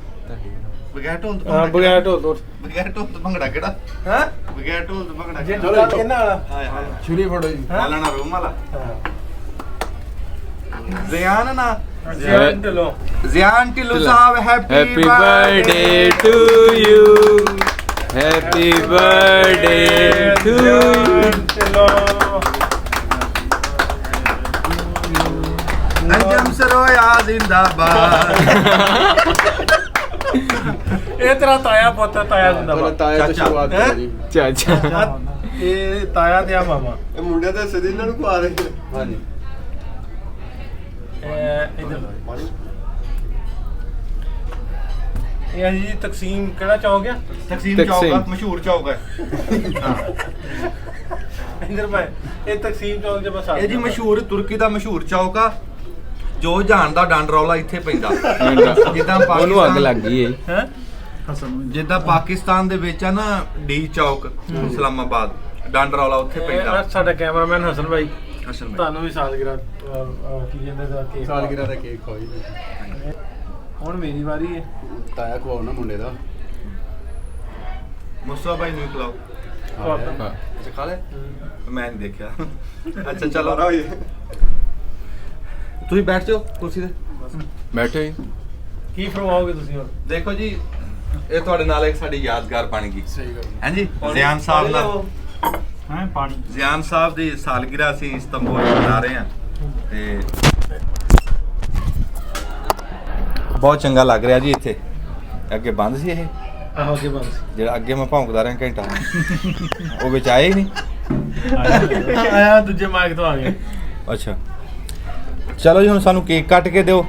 ਬਗੈਰ ਢੋਲ ਤੋਂ ਹਾਂ ਬਗੈਰ ਢੋਲ ਤੋਂ ਬਗੈਰ ਢੋਲ ਤੋਂ ਭੰਗੜਾ ਕਿਹੜਾ ਹਾਂ ਬਗੈਰ ਢੋਲ ਤੋਂ ਭੰਗੜਾ ਕਿੰਨਾ ਵਾਲਾ ਹਾਏ ਹਾਏ ਛੁਰੀ ਫੜੋ ਜੀ ਲਾਣਾ ਰੂਮ ਵਾਲਾ ਜ਼ਿਆਨ ਨਾ Ziyan Dhillon Sahib happy birthday to you happy birthday to you Anjam Saroya ਜ਼ਿੰਦਾਬਾਦ ਇਹ ਤੇਰਾ ਤਾਇਆ ਪੁੱਤ ਤਾਇਆ ਜਿੰਦਾ ਤਾਇਆ ਤੋਂ ਸ਼ੁਰੂਆਤ ਕਰੋ ਜੀ ਚਾਚਾ ਇਹ ਤਾਇਆ ਤੇ ਆ ਮਾਮਾ ਇਹ ਮੁੰਡੇ ਤਾਂ ਸਿੱਧੇ ਇਹਨਾਂ ਨੂੰ ਪਾ ਰਹੇ ਹਾਂਜੀ ਇਹ ਹੈ ਜੀ ਤਕਸੀਮ ਕਿਹੜਾ ਚੌਕ ਆ? ਤਕਸੀਮ ਚੌਕ ਆ, ਮਸ਼ਹੂਰ ਚੌਕ ਹੈ। ਇੰਦਰ ਭਾਈ ਇਹ ਤਕਸੀਮ ਚੌਕ ਦੇ ਬਸ ਇਹ ਜੀ ਮਸ਼ਹੂਰ ਤੁਰਕੀ ਦਾ ਮਸ਼ਹੂਰ ਚੌਕ ਆ, ਜੋ ਜਹਾਨ ਦਾ ਡੰਡ ਰੌਲਾ ਇੱਥੇ ਪੈਂਦਾ। ਜਿੱਦਾਂ ਉਹਨੂੰ ਅੱਗ ਲੱਗ ਗਈ ਏ। ਹੈ ਜਿੱਦਾਂ ਪਾਕਿਸਤਾਨ ਦੇ ਵਿੱਚ ਆ ਨਾ ਡੀ ਚੌਕ ਇਸਲਾਮਾਬਾਦ, ਡੰਡ ਰੌਲਾ ਉੱਥੇ ਪੈਂਦਾ। ਸਾਡਾ ਕੈਮਰਾਮੈਨ ਹਸਨ ਭਾਈ, ਅਸਲ ਵਿੱਚ ਤੁਹਾਨੂੰ ਵੀ ਸਾਲਗਿਰਾ ਕੀ ਕਹਿੰਦੇ ਦਾ ਕੇਕ ਸਾਲਗਿਰਾ ਦਾ ਕੇਕ ਖਵਾਈ ਜੀ। ਹੁਣ ਮੇਰੀ ਵਾਰੀ ਹੈ। ਤਾਇਆ ਖਵਾਓ ਨਾ ਮੁੰਡੇ ਦਾ। ਮੁਸਤਫਾ ਭਾਈ ਨੂੰ ਖਿਲਾਓ। ਅੱਛਾ ਖਾ ਲੈ, ਮੈਂ ਨਹੀਂ ਦੇਖਿਆ। ਅੱਛਾ ਚਲੋ ਤੁਸੀਂ ਬੈਠ ਜਾਓ ਕੁਰਸੀ ਤੇ। ਬੈਠੇ ਕੀ ਫਰਮਾਓਗੇ ਤੁਸੀਂ ਹੁਣ? ਦੇਖੋ ਜੀ, ਇਹ ਤੁਹਾਡੇ ਨਾਲ ਇੱਕ ਸਾਡੀ ਯਾਦਗਾਰ ਬਣ ਗਈ। ਸਹੀ ਗੱਲ। ਹਾਂਜੀ, ਜ਼ਿਆਨ ਸਾਹਿਬ ਨਾਲ ਹਾਂ ਪਾਣੀ ਜ਼ਿਆਨ ਸਾਹਿਬ ਦੀ ਸਾਲਗਿਰਾ ਅਸੀਂ ਇਸਤੰਬੁਲ ਮਨਾ ਰਹੇ ਹਾਂ ਤੇ ਬਹੁਤ ਚੰਗਾ ਲੱਗ ਰਿਹਾ ਜੀ ਇੱਥੇ। ਅੱਗੇ ਬੰਦ ਸੀ ਇਹ, ਆਹੋ ਅੱਗੇ ਬਸ ਜਿਹੜਾ ਅੱਗੇ ਮੈਂ ਭੌਂਕਦਾ ਰਿਹਾ ਘੰਟਾ, ਉਹ ਵਿੱਚ ਆਏ ਹੀ ਨਹੀਂ। ਆਇਆ ਦੂਜੇ ਮਾਈਕ ਤੋਂ ਆ ਗਿਆ। ਅੱਛਾ ਚਲੋ ਜੀ, ਹੁਣ ਸਾਨੂੰ ਕੇਕ ਕੱਟ ਕੇ ਦਿਓ।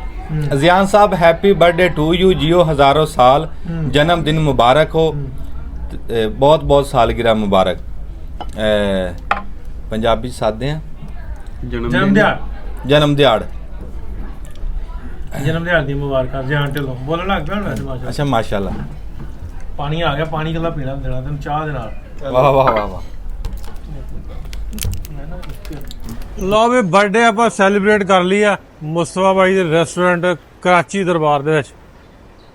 ਜ਼ਿਆਨ ਸਾਹਿਬ, happy birthday to you, JIO ਹਜ਼ਾਰੋਂ ਸਾਲ, ਜਨਮ ਦਿਨ ਮੁਬਾਰਕ ਹੋ, ਬਹੁਤ ਬਹੁਤ ਸਾਲਗਿਰਾ ਮੁਬਾਰਕ। ਪੰਜਾਬੀ ਚ ਸਾਦੇ ਆ ਜਨਮ ਦਿਹਾੜ ਜਨਮ ਦਿਹਾੜ। ਜਨਮ ਦਿਹਾੜ ਦੀ ਮੁਬਾਰਕਾਂ ਜਾਨ ਢਿੱਲੋਂ ਬੋਲਣ ਲੱਗ ਪਿਆ ਹੁਣ ਮਾਸ਼ਾ। ਅੱਛਾ ਮਾਸ਼ਾਅੱਲਾ, ਪਾਣੀ ਆ ਗਿਆ, ਪਾਣੀ ਕੱਲਾ ਪੀਣਾ ਦੇਣਾ ਤੈਨੂੰ ਚਾਹ ਦੇ ਨਾਲ। ਵਾਹ ਵਾਹ ਵਾਹ ਵਾਹ। ਲਓ ਵੀ ਬਰਥਡੇ ਆਪਾਂ ਸੈਲੀਬ੍ਰੇਟ ਕਰ ਲਈ ਆ ਮੁਸਤਫਾ ਭਾਈ ਦੇ ਰੈਸਟੋਰੈਂਟ ਕਰਾਚੀ ਦਰਬਾਰ ਦੇ ਵਿੱਚ।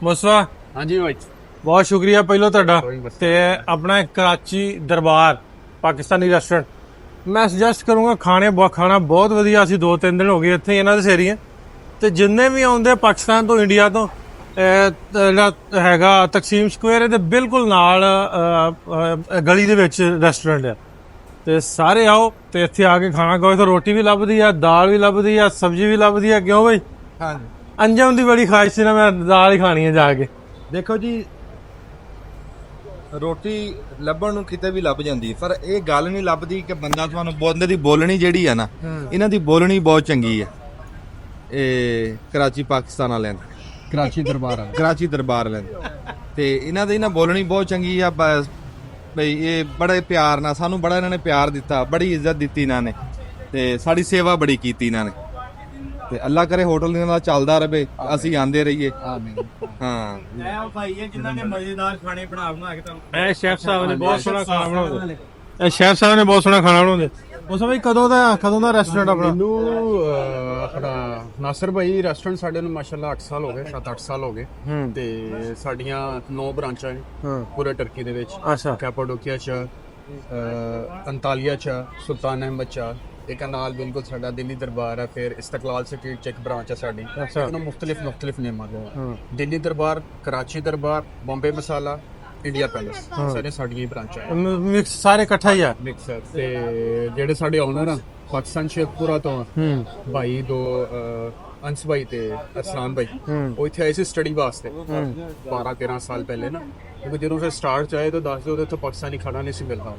ਮੁਸਤਫਾ ਹਾਂਜੀ ਭਾਈ। ਬਹੁਤ ਸ਼ੁਕਰੀਆ ਪਹਿਲਾਂ ਤੁਹਾਡਾ। ਕੋਈ ਮਸਲਾ ਤੇ ਆਪਣਾ ਕਰਾਚੀ ਦਰਬਾਰ ਪਾਕਿਸਤਾਨੀ ਰੈਸਟੋਰੈਂਟ ਮੈਂ ਸੁਜੈਸਟ ਕਰੂੰਗਾ। ਖਾਣਾ ਬਹੁਤ ਵਧੀਆ। ਅਸੀਂ 2-3 ਦਿਨ ਹੋ ਗਏ ਇੱਥੇ ਇਹਨਾਂ ਦੇ ਸੇਰੀਏ, ਤੇ ਜਿੰਨੇ ਵੀ ਆਉਂਦੇ ਪਾਕਿਸਤਾਨ ਤੋਂ, ਇੰਡੀਆ ਤੋਂ, ਜਿਹੜਾ ਹੈਗਾ ਤਕਸੀਮ ਸਕੁਅਰ ਦੇ ਬਿਲਕੁਲ ਨਾਲ ਗਲੀ ਦੇ ਵਿੱਚ ਰੈਸਟੋਰੈਂਟ ਆ, ਤੇ ਸਾਰੇ ਆਓ ਤੇ ਇੱਥੇ ਆ ਕੇ ਖਾਣਾ ਖਾਓ। ਇੱਥੇ ਰੋਟੀ ਵੀ ਲੱਭਦੀ ਆ, ਦਾਲ ਵੀ ਲੱਭਦੀ ਆ, ਸਬਜ਼ੀ ਵੀ ਲੱਭਦੀ ਆ। ਕਿਉਂ ਬਈ? ਹਾਂਜੀ ਅੰਜਮ ਦੀ ਬੜੀ ਖਾਹਿਸ਼ ਸੀ ਨਾ, ਮੈਂ ਦਾਲ ਹੀ ਖਾਣੀ ਹੈ ਜਾ ਕੇ। ਦੇਖੋ ਜੀ, ਰੋਟੀ ਲੱਭਣ ਨੂੰ ਕਿਤੇ ਵੀ ਲੱਭ ਜਾਂਦੀ, ਪਰ ਇਹ ਗੱਲ ਨਹੀਂ ਲੱਭਦੀ ਕਿ ਬੰਦਾ ਤੁਹਾਨੂੰ ਬੰਦੇ ਦੀ ਬੋਲਣੀ ਜਿਹੜੀ ਆ ਨਾ, ਇਹਨਾਂ ਦੀ ਬੋਲਣੀ ਬਹੁਤ ਚੰਗੀ ਆ। ਇਹ ਕਰਾਚੀ ਪਾਕਿਸਤਾਨ ਵਾਲਿਆਂ ਦੀ, ਕਰਾਚੀ ਦਰਬਾਰ ਆ। ਕਰਾਚੀ ਦਰਬਾਰ ਵਾਲਿਆਂ ਦੀ, ਤੇ ਇਹਨਾਂ ਦੀ ਨਾ ਬੋਲਣੀ ਬਹੁਤ ਚੰਗੀ ਆ। ਬਸ ਬਈ ਇਹ ਬੜੇ ਪਿਆਰ ਨਾਲ ਸਾਨੂੰ, ਬੜਾ ਇਹਨਾਂ ਨੇ ਪਿਆਰ ਦਿੱਤਾ, ਬੜੀ ਇੱਜ਼ਤ ਦਿੱਤੀ ਇਹਨਾਂ ਨੇ, ਤੇ ਸਾਡੀ ਸੇਵਾ ਬੜੀ ਕੀਤੀ ਇਹਨਾਂ ਨੇ। ਤੇ ਅੱਲਾ ਕਰੇ ਹੋਟਲ ਇਹਨਾਂ ਦਾ ਚੱਲਦਾ ਰਹੇ, ਅਸੀਂ ਆਂਦੇ ਰਹੀਏ। ਆਮੀਨ। ਹਾਂ, ਇਹ ਭਾਈ ਹੈ ਜਿਨ੍ਹਾਂ ਨੇ ਮਜ਼ੇਦਾਰ ਖਾਣੇ ਬਣਾ ਕੇ ਤੁਹਾਨੂੰ। ਇਹ ਸ਼ੈਫ ਸਾਹਿਬ ਨੇ ਬਹੁਤ ਸੋਹਣਾ ਖਾਣਾ ਬਣਾਉਂਦੇ। ਇਹ ਸ਼ੈਫ ਸਾਹਿਬ ਨੇ ਬਹੁਤ ਸੋਹਣਾ ਖਾਣਾ ਬਣਾਉਂਦੇ। ਉਸ ਭਾਈ ਕਦੋਂ ਦਾ ਰੈਸਟੋਰੈਂਟ ਆਪਣਾ? ਮੈਨੂੰ ਆਪਣਾ ਨਾਸਰ ਭਾਈ ਰੈਸਟੋਰੈਂਟ ਸਾਡੇ ਨੂੰ ਮਾਸ਼ਾਅੱਲਾ 8 ਸਾਲ ਹੋ ਗਏ, 7-8 ਸਾਲ ਹੋ ਗਏ। ਤੇ ਸਾਡੀਆਂ 9 ਬ੍ਰਾਂਚਾਂ ਨੇ ਪੂਰੇ ਟਰਕੀ ਦੇ ਵਿੱਚ। ਅੱਛਾ। ਕੈਪਾਡੋਕੀਆ ਚ, ਅੰਤਾਲੀਆ ਚ, ਸੁਲਤਾਨ ਅਹਿਮਦ ਚ, ਇੱਕ ਨਾਲ ਬਿਲਕੁਲ ਸਾਡਾ ਦਿੱਲੀ ਦਰਬਾਰ ਹੈ। ਫਿਰ ਇਸਤਕਲਾਲ ਸਟਰੀਟ ਚ ਇੱਕ ਬ੍ਰਾਂਚ ਹੈ ਸਾਡੀ। ਉਹਨਾਂ ਮੁxtਲਿਫ ਨੇਮਾਂ ਦੇ ਦਿੱਲੀ ਦਰਬਾਰ, ਕਰਾਚੀ ਦਰਬਾਰ, ਬੰਬੇ ਮਸਾਲਾ, ਇੰਡੀਆ ਪੈਲੇਸ, ਸਾਰੇ ਸਾਡੀਆਂ ਬ੍ਰਾਂਚਾਂ ਹੈ। ਮਿਕਸ ਸਾਰੇ ਇਕੱਠਾ ਹੀ ਆ। ਮਿਕਸਰ ਤੇ ਜਿਹੜੇ ਸਾਡੇ ਓਨਰ ਆ ਪਾਕਿਸਤਾਨ ਸ਼ੇਖਪੁਰਾ ਤੋਂ ਭਾਈ ਦੋ ਅੰਸ ਭਾਈ ਤੇ ਅਸਲਾਨ ਭਾਈ, ਉਹ ਇੱਥੇ ਆਏ ਸੀ ਸਟੱਡੀ ਵਾਸਤੇ 12-13 ਸਾਲ ਪਹਿਲੇ ਨਾ। ਕਿਉਂਕਿ ਜਦੋਂ ਫਿਰ ਸਟਾਰਟ ਚਾਹੇ ਤਾਂ ਦੱਸ ਦਿਓ, ਉੱਥੇ ਪਾਕਿਸਤਾਨੀ ਖਾਣਾ ਨਹੀਂ ਸੀ ਮਿਲਦਾ।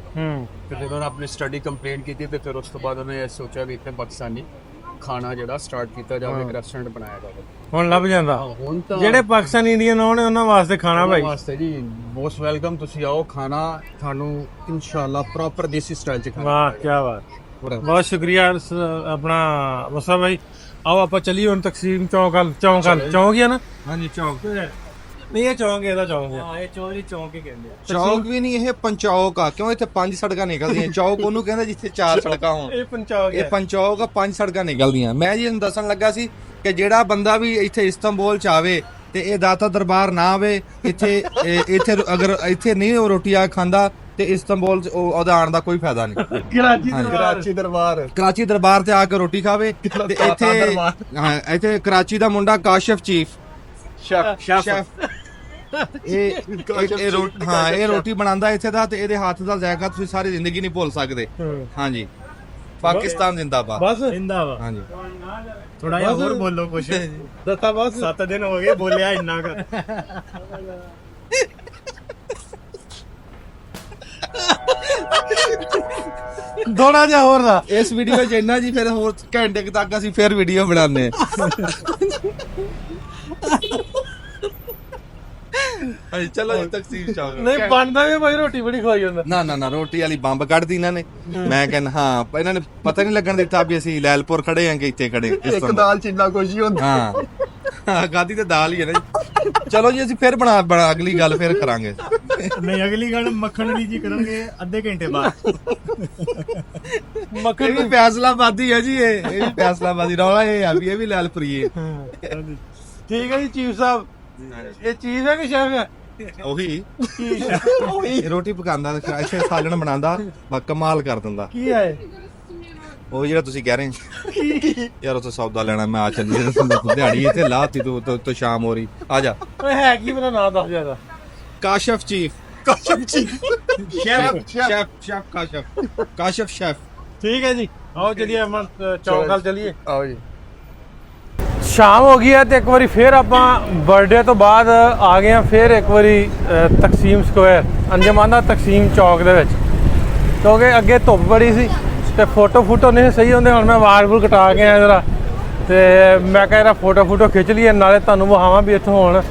ਫਿਰ ਜਦੋਂ ਉਹਨਾਂ ਆਪਣੀ ਸਟੱਡੀ ਕੰਪਲੀਟ ਕੀਤੀ ਤੇ ਫਿਰ ਉਸ ਤੋਂ ਬਾਅਦ ਉਹਨੇ ਸੋਚਿਆ ਵੀ ਇੱਥੇ ਪਾਕਿਸਤਾਨੀ ਖਾਣਾ ਜਿਹੜਾ ਸਟਾਰਟ ਕੀਤਾ ਜਾਵੇ, ਇੱਕ ਰੈਸਟੋਰੈਂਟ ਬਣਾਇਆ ਜਾਵੇ। ਹੁਣ ਲੱਭ ਜਾਂਦਾ। ਹੁਣ ਤਾਂ ਜਿਹੜੇ ਪਾਕਿਸਤਾਨੀ ਇੰਡੀਅਨ ਆਉਣੇ ਉਹਨਾਂ ਵਾਸਤੇ ਖਾਣਾ ਭਾਈ। ਵਾਸਤੇ ਜੀ ਮੋਸਟ ਵੈਲਕਮ। ਤੁਸੀਂ ਆਓ, ਖਾਣਾ ਤੁਹਾਨੂੰ ਇਨਸ਼ਾਅੱਲਾ ਪ੍ਰੋਪਰ ਦੇਸੀ ਸਟਾਈਲ ਚ ਖਾਣਾ। ਵਾਹ ਕੀ ਬਾਤ, ਬਹੁਤ ਸ਼ੁਕਰੀਆ ਆਪਣਾ ਮੁਸਤਫਾ ਭਾਈ। ਆਓ ਆਪਾਂ ਚੱਲੀਏ ਹੁਣ ਤਕਸੀਮ ਚੌਂਕ ਹੀ ਆ ਨਾ? ਹਾਂਜੀ ਚੌਕ। ਨਹੀਂ ਇਹ ਚੌਂਕ ਇਹਦਾ ਚੌਂਕ ਹੈ। ਹਾਂ ਇਹ ਚੌਂਕ ਹੀ ਕਹਿੰਦੇ ਆ। ਚੌਕ ਵੀ ਨਹੀਂ, ਇਹ ਪੰਚੌਕ ਆ। ਕਿਉਂ? ਇੱਥੇ 5 ਸੜਕਾਂ ਨਿਕਲਦੀਆਂ। ਚੌਕ ਉਹਨੂੰ ਕਹਿੰਦੇ ਜਿੱਥੇ 4 ਸੜਕਾਂ ਹੋਣ। ਇਹ ਪੰਚੌਕ ਇਹ ਪੰਚੌਕ ਆ, 5 ਸੜਕਾਂ ਨਿਕਲਦੀਆਂ। ਮੈਂ ਜੀ ਤੁਹਾਨੂੰ ਦੱਸਣ ਲੱਗਾ ਸੀ ਕਿ ਜਿਹੜਾ ਬੰਦਾ ਵੀ ਇੱਥੇ ਇਸਤੰਬੁਲ ਚ ਆਵੇ ਤੇ ਇਹ ਦਾਤਾ ਦਰਬਾਰ ਨਾ ਆਵੇ ਇੱਥੇ, ਅਗਰ ਇੱਥੇ ਨਹੀਂ ਉਹ ਰੋਟੀ ਆ ਖਾਂਦਾ ਤੇ ਇਸਤੰਬੁਲ ਚ ਉਹਦਾ ਆਉਣ ਦਾ ਕੋਈ ਫਾਇਦਾ ਨਹੀਂ। ਕਰਾਚੀ ਦਰਬਾਰ, ਕਰਾਚੀ ਦਰਬਾਰ ਤੇ ਆ ਕੇ ਰੋਟੀ ਖਾਵੇ। ਤੇ ਇੱਥੇ ਹਾਂ, ਇੱਥੇ ਕਰਾਚੀ ਦਾ ਮੁੰਡਾ ਕਾਸ਼ਫ ਚੀਫ ਸ਼ੈਫ ਇਹ ਰੋਟੀ ਬਣਾਉਂਦਾ ਇੱਥੇ ਦਾ, ਤੇ ਇਹਦੇ ਹੱਥ ਦਾ ਜ਼ਾਇਕਾ ਤੁਸੀਂ ਸਾਰੀ ਜ਼ਿੰਦਗੀ ਨਹੀਂ ਭੁੱਲ ਸਕਦੇ। ਹਾਂਜੀ, ਪਾਕਿਸਤਾਨ ਜ਼ਿੰਦਾਬਾਦ। ਬਸ ਜ਼ਿੰਦਾਬਾਦ। ਹਾਂਜੀ, ਥੋੜਾ ਜਿਹਾ ਹੋਰ ਬੋਲੋ ਕੁਛ। ਦੱਸਾ ਬਸ 7 ਦਿਨ ਹੋ ਗਏ ਬੋਲਿਆ ਇੰਨਾ ਕੁ। ਥੋੜਾ ਜਿਹਾ ਹੋਰ ਦਾ ਇਸ ਵੀਡੀਓ 'ਚ ਇੰਨਾ ਜੀ। ਫਿਰ ਹੋਰ ਘੰਟੇ ਤੱਕ ਅਸੀਂ ਫਿਰ ਵੀਡੀਓ ਬਣਾਉਂਦੇ ਹਾਂਜੀ ਚਲੋ ਜੀ ਤਕਸੀਮ ਚੌਕ। ਨਹੀਂ ਬਣਦਾ ਵੀ ਭਾਈ ਰੋਟੀ ਬੜੀ ਖਵਾਈ ਜਾਂਦਾ। ਨਾ ਰੋਟੀ ਵਾਲੀ ਬੰਬ ਕੱਢਦੀ ਇਹਨਾਂ ਨੇ। ਮੈਂ ਕਹਿੰਦਾ ਹਾਂ ਇਹਨਾਂ ਨੇ ਪਤਾ ਨਹੀਂ ਲੱਗਣ ਦਿੱਤਾ ਵੀ ਅਸੀਂ ਲੈਲਪੁਰ ਖੜੇ ਆਂ ਕਿ ਇੱਥੇ ਖੜੇ। ਇੱਕ ਦਾਲ ਚਿੰਨਾ ਕੁਛ ਹੀ ਹੁੰਦਾ। ਹਾਂ ਗਾਦੀ ਤੇ ਦਾਲ ਹੀ ਹੈ ਨਾ ਜੀ। ਚਲੋ ਜੀ ਅਸੀਂ ਫਿਰ ਬਣਾ ਅਗਲੀ ਗੱਲ ਫਿਰ ਕਰਾਂਗੇ। ਨਹੀਂ ਅਗਲੀ ਗੱਲ ਮੱਖਣ ਵਾਲੀ ਜੀ ਕਰਾਂਗੇ ਅੱਧੇ ਘੰਟੇ ਬਾਅਦ। ਮੱਖਣ ਵੀ ਫੈਸਲਾਬਾਦੀ ਹੈ ਜੀ। ਇਹ ਵੀ ਫੈਸਲਾਬਾਦੀ ਰੌਲਾ ਇਹ ਆ ਵੀ ਇਹ ਵੀ ਲੈਲਪੁਰੀ ਹੈ। ਠੀਕ ਹੈ ਜੀ ਚੀਫ ਸਾਹਿਬ, ਇਹ ਚੀਜ਼ ਹੈ ਕਿ ਸ਼ੈਫ ਹੈ? ਉਹੀ ਰੋਟੀ ਪਕਾਉਂਦਾ ਇੱਥੇ ਸਾਲਣ ਬਣਾਉਂਦਾ ਕਮਾਲ ਕਰ ਦਿੰਦਾ। ਕੀ ਹੈ ਉਹ ਜਿਹੜਾ ਤੁਸੀਂ ਕਹਿ ਰਹੇ ਯਾਰ ਉੱਥੇ ਸੌਦਾ ਲੈਣਾ ਮੈਂ ਆ ਚੱਲੀ ਦਿਹਾੜੀ ਇੱਥੇ ਲਾਤੀ ਤੂੰ ਸ਼ਾਮ ਹੋ ਰਹੀ ਆ ਜਾ। ਓਏ ਹੈ ਕੀ ਮੇਰਾ ਨਾਮ ਦੱਸ ਜਿਆਦਾ। Kashif chief Kashif chef. ਠੀਕ ਹੈ ਜੀ ਆਓ ਚਲਿਏ ਅਮਨ ਚੌਕ ਵੱਲ ਚਲਿਏ। ਆਓ ਜੀ। ਸ਼ਾਮ ਹੋ ਗਈ ਹੈ ਤੇ ਇੱਕ ਵਾਰੀ ਫਿਰ ਆਪਾਂ ਬਰਥਡੇ ਤੋਂ ਬਾਅਦ ਆ ਗਏ ਹਾਂ ਫਿਰ ਇੱਕ ਵਾਰੀ ਤਕਸੀਮ ਸਕੁਆਇਰ ਅੰਜਮਾਨਾ ਤਕਸੀਮ ਚੌਕ ਦੇ ਵਿੱਚ, ਕਿਉਂਕਿ ਅੱਗੇ ਧੁੱਪ ਬੜੀ ਸੀ ਤੇ ਫੋਟੋ ਨਹੀਂ ਸਹੀ ਹੁੰਦੇ। ਹੁਣ ਮੈਂ ਵਾਲ ਵੂਲ ਕਟਾ ਕੇ ਆਇਆ ਜਰਾ ਤੇ ਮੈਂ ਕਿਹਾ ਇਹਦਾ ਫੋਟੋ ਖਿੱਚ ਲਈਏ, ਨਾਲੇ ਤੁਹਾਨੂੰ ਵਿਖਾਵਾਂ ਵੀ ਇੱਥੋਂ ਹੁਣ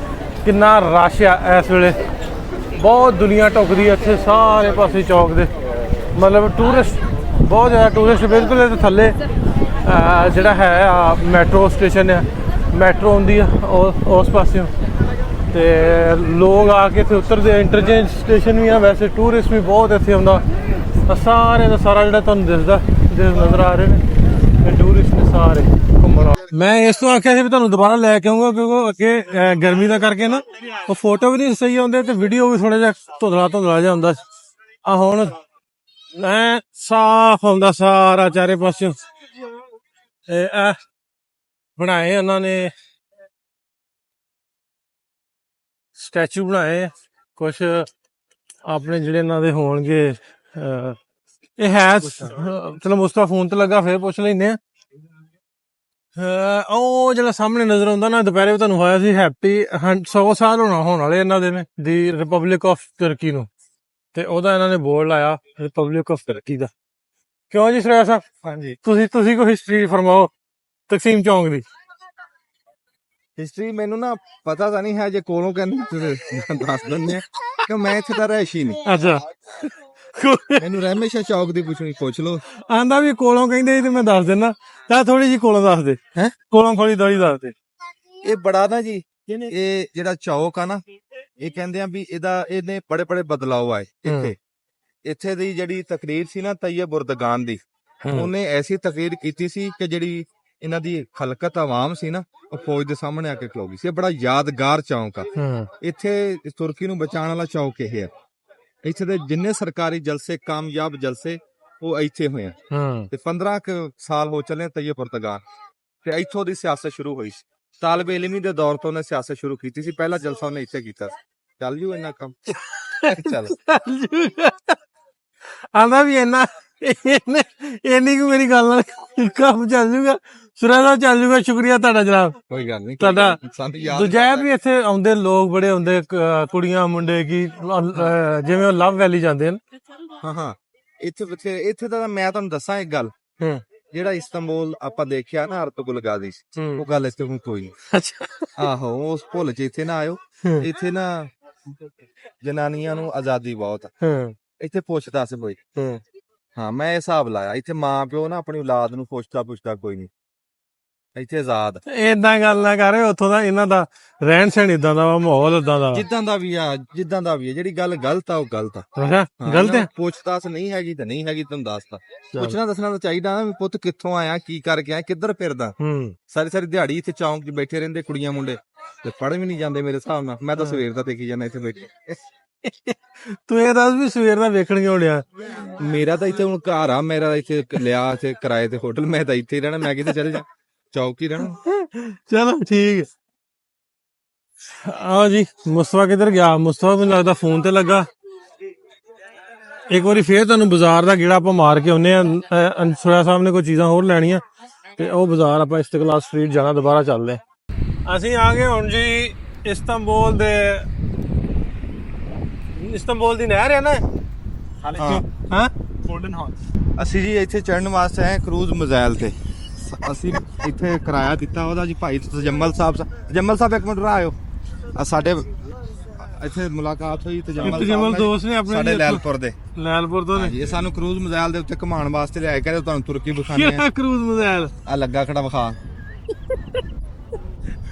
ਕਿੰਨਾ ਰਸ਼ ਆ ਇਸ ਵੇਲੇ। ਬਹੁਤ ਦੁਨੀਆ ਟੁੱਕਦੀ ਹੈ ਇੱਥੇ ਸਾਰੇ ਪਾਸੇ ਚੌਕ ਦੇ, ਮਤਲਬ ਟੂਰਿਸਟ ਬਹੁਤ ਜ਼ਿਆਦਾ ਟੂਰਿਸਟ। ਬਿਲਕੁਲ ਇਹਦੇ ਥੱਲੇ ਜਿਹੜਾ ਹੈ ਮੈਟਰੋ ਸਟੇਸ਼ਨ ਹੈ, ਮੈਟਰੋ ਹੁੰਦੀ ਆ ਉਸ ਪਾਸਿਓਂ ਤੇ ਲੋਕ ਆ ਕੇ ਇੱਥੇ ਉਤਰਦੇ। ਇੰਟਰਚੇਂਜ ਸਟੇਸ਼ਨ ਵੀ ਆ, ਵੈਸੇ ਟੂਰਿਸਟ ਵੀ ਬਹੁਤ ਇੱਥੇ ਆਉਂਦਾ। ਸਾਰੇ ਦਾ ਸਾਰਾ ਜਿਹੜਾ ਤੁਹਾਨੂੰ ਦਿਸਦਾ ਨਜ਼ਰ ਆ ਰਹੇ ਨੇ ਇਹ ਟੂਰਿਸਟ ਨੇ ਸਾਰੇ ਘੁੰਮਣ। ਮੈਂ ਇਸ ਤੋਂ ਆਖਿਆ ਸੀ ਵੀ ਤੁਹਾਨੂੰ ਦੁਬਾਰਾ ਲੈ ਕੇ ਆਉਂਗਾ ਕਿਉਂਕਿ ਅੱਗੇ ਗਰਮੀ ਦਾ ਕਰਕੇ ਨਾ ਉਹ ਫੋਟੋ ਵੀ ਨਹੀਂ ਸਹੀ ਆਉਂਦੇ ਤੇ ਵੀਡੀਓ ਵੀ ਥੋੜਾ ਜਿਹਾ ਧੁੰਦਲਾ ਜਿਹਾ ਹੁੰਦਾ। ਆ ਹੁਣ ਐ ਸਾਫ਼ ਆਉਂਦਾ ਸਾਰਾ ਚਾਰੇ ਪਾਸਿਓਂ। ਇਹ ਬਣਾਏ ਉਹਨਾਂ ਨੇ ਸਟੈਚੂ ਬਣਾਏ ਕੁਛ ਆਪਣੇ ਜਿਹੜੇ ਇਹਨਾਂ ਦੇ ਹੋਣਗੇ। ਇਹ ਹੈ ਚਲੋ ਮੁਸਤਫਾ ਫੋਨ ਤੇ ਲੱਗਾ ਫੇਰ ਪੁੱਛ ਲੈਂਦੇ ਆ। ਉਹ ਜਿਹੜਾ ਸਾਹਮਣੇ ਨਜ਼ਰ ਆਉਂਦਾ ਨਾ ਦੁਪਹਿਰੇ ਵੀ ਤੁਹਾਨੂੰ ਹੋਇਆ ਸੀ ਹੈਪੀ 100 ਸਾਲ ਹੋਣ ਵਾਲੇ ਇਹਨਾਂ ਦੇ ਨੇ ਦੀ ਰਿਪਬਲਿਕ ਆਫ ਤੁਰਕੀ ਨੂੰ, ਤੇ ਉਹਦਾ ਇਹਨਾਂ ਨੇ ਬੋਰਡ ਲਾਇਆ ਰਿਪਬਲਿਕ ਆਫ ਤੁਰਕੀ ਦਾ। ਕਿਉਂ ਜੀ ਸ਼ਰੇਆ ਸਾਹਿਬ? ਹਾਂਜੀ ਤੁਸੀਂ ਕੋਈ ਹਿਸਟਰੀ ਫਰਮਾਓ ਤਕਸੀਮ ਚੌਂਕ ਦੀ। ਹਿਸਟਰੀ ਮੈਨੂੰ ਨਾ ਪਤਾ ਤਾਂ ਨਹੀਂ ਹੈ, ਜੇ ਕੋਲੋਂ ਕਹਿੰਦੇ ਦੱਸ ਦਿੰਦੇ ਆ ਕਿ ਮੈਂ ਇੱਥੇ ਦਾ ਰਹਿਸ਼ੀ ਨਹੀਂ। ਅੱਛਾ ਮੈਨੂੰ ਰਹਿਮੇਸ਼ਾ ਚੌਕ ਦੀ ਪੁੱਛ ਲਓ। ਆਂਦਾ ਵੀ ਕੋਲੋਂ ਕਹਿੰਦੇ ਤੇ ਮੈਂ ਦੱਸ ਦਿੰਦਾ, ਤਾਂ ਥੋੜੀ ਜੀ ਕੋਲੋਂ ਦੱਸ ਦੇ। ਹੈ ਕੋਲੋਂ ਥੋੜੀ ਦੱਸ ਦੇ। ਇਹ ਬੜਾ ਨਾ ਜੀ ਇਹ ਜਿਹੜਾ ਚੌਕ ਆ ਨਾ ਇਹ ਕਹਿੰਦੇ ਆ ਵੀ ਇਹਨੇ ਬੜੇ ਬਦਲਾਅ ਆਏ ਇੱਥੇ ਦੀ ਜਿਹੜੀ ਤਕਰੀਰ ਸੀ ਨਾ ਤੈਯਬ ਉਰਦਗਾਨ ਦੀ, ਉਹਨੇ ਐਸੀ ਤਕਰੀਰ ਕੀਤੀ ਸੀ ਕਿ ਜਿਹੜੀ ਇਹਨਾਂ ਦੀ ਖਲਕਤ ਆਵਾਮ ਸੀ ਨਾ ਉਹ ਫੌਜ ਦੇ ਸਾਹਮਣੇ ਆ ਕੇ ਖਲੋ ਗਈ ਸੀ। ਇਹ ਬੜਾ ਯਾਦਗਾਰ ਚੌਕ ਆ। ਇੱਥੇ ਤੁਰਕੀ ਨੂੰ ਬਚਾਉਣ ਵਾਲਾ ਚੌਕ ਇਹ ਹੈ। ਇੱਥੇ ਦੇ ਜਿੰਨੇ ਸਰਕਾਰੀ ਜਲਸੇ ਕਾਮਯਾਬ ਜਲਸੇ ਉਹ ਇੱਥੇ ਹੋਏ ਆ ਤੇ 15 ਸਾਲ ਹੋ ਚੱਲੇ ਤੈਯਬ ਉਰਦਗਾਨ ਤੇ ਇੱਥੋਂ ਦੀ ਸਿਆਸਤ ਸ਼ੁਰੂ ਹੋਈ ਸੀ। ਤਾਲਬ ਇਲਮੀ ਦੇ ਦੌਰ ਤੋਂ ਉਹਨੇ ਸਿਆਸਤ ਸ਼ੁਰੂ ਕੀਤੀ ਸੀ। ਪਹਿਲਾ ਜਲਸਾ ਉਹਨੇ ਇੱਥੇ ਕੀਤਾ ਸੀ। ਚੱਲ ਜੂ ਇੰਨਾ ਕੰਮ ਚੱਲ ਆਂਦਾ ਵੀ ਇੰਨੀ ਕੁ ਮੇਰੀ ਗੱਲ ਨਾਲ ਕੰਮ ਚੱਲ ਜੂਗਾ। ਸੁਰਿਆ ਸਾਹਿਬ ਚੱਲ ਜੂਗਾ। ਸ਼ੁਕਰੀਆ ਤੁਹਾਡਾ ਜਨਾਬ। ਕੋਈ ਗੱਲ ਨਹੀਂ ਤੁਹਾਡਾ। ਸਾਨੂੰ ਯਾਦ ਦੂਜਾ ਵੀ ਇੱਥੇ ਆਉਂਦੇ ਲੋਕ ਬੜੇ ਆਉਂਦੇ ਕੁੜੀਆਂ ਮੁੰਡੇ ਕੀ ਜਿਵੇਂ ਉਹ ਲਵ ਵੈਲੀ ਜਾਂਦੇ ਨੇ। ਹਾਂ ਇੱਥੇ ਤਾਂ ਮੈਂ ਤੁਹਾਨੂੰ ਦੱਸਾਂ ਇੱਕ ਗੱਲ, ਜਿਹੜਾ ਇਸਤੰਬੁਲ ਆਪਾਂ ਦੇਖਿਆ ਨਾ ਅਰਤੁਗਰਲ ਗਾਜ਼ੀ ਉਹ ਗੱਲ ਇੱਥੇ ਹੁਣ ਕੋਈ ਨਹੀਂ। ਅੱਛਾ ਆਹੋ ਉਸ ਭੁੱਲ ਚ ਇੱਥੇ ਨਾ ਆਇਓ। ਇੱਥੇ ਨਾ ਜਨਾਨੀਆਂ ਨੂੰ ਆਜ਼ਾਦੀ ਬਹੁਤ ਆ। ਇੱਥੇ ਪੁੱਛਦਾ ਸੀ ਕੋਈ। ਹਾਂ ਮੈਂ ਇਹ ਹਿਸਾਬ ਲਾਇਆ ਇੱਥੇ ਮਾਂ ਪਿਓ ਨਾ ਆਪਣੀ ਔਲਾਦ ਨੂੰ ਪੁੱਛਦਾ ਕੋਈ ਨਹੀਂ। ਇੱਥੇ ਆਜ਼ਾਦ ਏਦਾਂ ਗੱਲ ਨਾ ਕਰ। ਉੱਥੋਂ ਦਾ ਇਹਨਾਂ ਦਾ ਰਹਿਣ ਸਹਿਣ ਇਦਾਂ ਦਾ ਮਾਹੌਲ ਇਦਾਂ ਦਾ ਜਿੱਦਾਂ ਦਾ ਵੀ ਆ ਜਿਹੜੀ ਗੱਲ ਗਲਤ ਆ ਉਹ ਗਲਤ ਆ। ਅੱਛਾ ਗਲਤ ਹੈ। ਪੁੱਛਤਾਛ ਨਹੀਂ ਹੈਗੀ ਤੇ ਨਹੀਂ ਹੈਗੀ ਤੁਹਾਨੂੰ ਦੱਸਦਾ। ਪੁੱਛਣਾ ਦੱਸਣਾ ਤਾਂ ਚਾਹੀਦਾ ਨਾ ਵੀ ਪੁੱਤ ਕਿੱਥੋਂ ਆਇਆ ਕੀ ਕਰਕੇ ਆਇਆ ਕਿੱਧਰ ਫਿਰਦਾ। ਸਾਰੀ ਦਿਹਾੜੀ ਇੱਥੇ ਚੌਂਕ 'ਚ ਬੈਠੇ ਰਹਿੰਦੇ ਕੁੜੀਆਂ ਮੁੰਡੇ ਤੇ ਪੜ੍ਹ ਵੀ ਨਹੀਂ ਜਾਂਦੇ ਮੇਰੇ ਹਿਸਾਬ ਨਾਲ। ਮੈਂ ਤਾਂ ਸਵੇਰ ਦਾ ਦੇਖੀ ਜਾਂਦਾ ਇੱਥੇ ਬੈਠੇ। ਤੂੰ ਇਹ ਦੱਸ ਵੀ ਸਵੇਰ ਦਾ ਵੇਖਣ ਕਿਉਂ ਲਿਆ? ਮੇਰਾ ਤਾਂ ਇੱਥੇ ਹੁਣ ਘਰ ਆ। ਮੇਰਾ ਇੱਥੇ ਲਿਆ ਇੱਥੇ ਕਿਰਾਏ ਤੇ ਹੋਟਲ। ਮੈਂ ਤਾਂ ਇੱਥੇ ਹੀ ਰਹਿਣਾ। ਮੈਂ ਕਿਤੇ ਚੱਲ ਜਾ ਚੌਕ ਹੀ ਰਹਿਣਾ। ਚਲੋ ਠੀਕ ਆਓ ਜੀ। ਮੁਸਤਫਾ ਕਿੱਧਰ ਗਿਆ? ਮੁਸਤਫਾ ਮੈਨੂੰ ਲੱਗਦਾ ਫੋਨ ਤੇ ਲੱਗਾ। ਇੱਕ ਵਾਰੀ ਫੇਰ ਤੁਹਾਨੂੰ ਬਾਜ਼ਾਰ ਦਾ ਗੇੜਾ ਆਪਾਂ ਮਾਰ ਕੇ ਆਉਨੇ ਆ। ਸੁਰਿਆ ਸਾਹਿਬ ਨੇ ਕੋਈ ਚੀਜ਼ਾਂ ਹੋਰ ਲੈਣੀਆਂ ਤੇ ਉਹ ਬਾਜ਼ਾਰ ਆਪਾਂ ਇਸਤਕਲਾਲ ਸਟਰੀਟ ਜਾਣਾ। ਦੁਬਾਰਾ ਚੱਲਦੇ ਅਸੀਂ ਆ ਗਏ ਹੁਣ ਜੀ ਇਸਤੰਬੁਲ ਦੀ ਨਹਿਰ ਹੈ ਨਾ। ਹਾਂ ਗੋਲਡਨ ਹਾਲ। ਅਸੀਂ ਜੀ ਇੱਥੇ ਚੜ੍ਹਨ ਵਾਸਤੇ ਆਏ ਕਰੂਜ਼ ਮਜ਼ਾਇਲ ਤੇ। ਅਸੀਂ ਇੱਥੇ ਕਿਰਾਇਆ ਦਿੱਤਾ ਉਹਦਾ ਜੀ ਭਾਈ ਤਜਮਲ ਸਾਹਿਬ ਇੱਕ ਮਿੰਟ ਆਇਓ। ਸਾਡੇ ਇੱਥੇ ਮੁਲਾਕਾਤ ਹੋਈ ਤਜਮਲ ਤਜਮਲ ਦੋਸਤ ਨੇ ਆਪਣੇ ਸਾਡੇ ਜੀ ਲੈਲਪੁਰ ਦੇ। ਲੈਲਪੁਰ ਤੋਂ ਨੇ। ਹਾਂਜੀ, ਇਹ ਸਾਨੂੰ ਕਰੂਜ਼ ਮਜ਼ਾਇਲ ਦੇ ਉੱਤੇ ਘੁਮਾਉਣ ਵਾਸਤੇ ਲਿਆਏ, ਕਹਿੰਦੇ ਤੁਹਾਨੂੰ ਤੁਰਕੀ ਵਿਖਾਣੀ ਕਿਹੜਾ ਹੈ। ਕਰੂਜ਼ ਮਜ਼ਾਇਲ? ਆ ਲੱਗਾ ਖੜਾ ਵਿਖਾ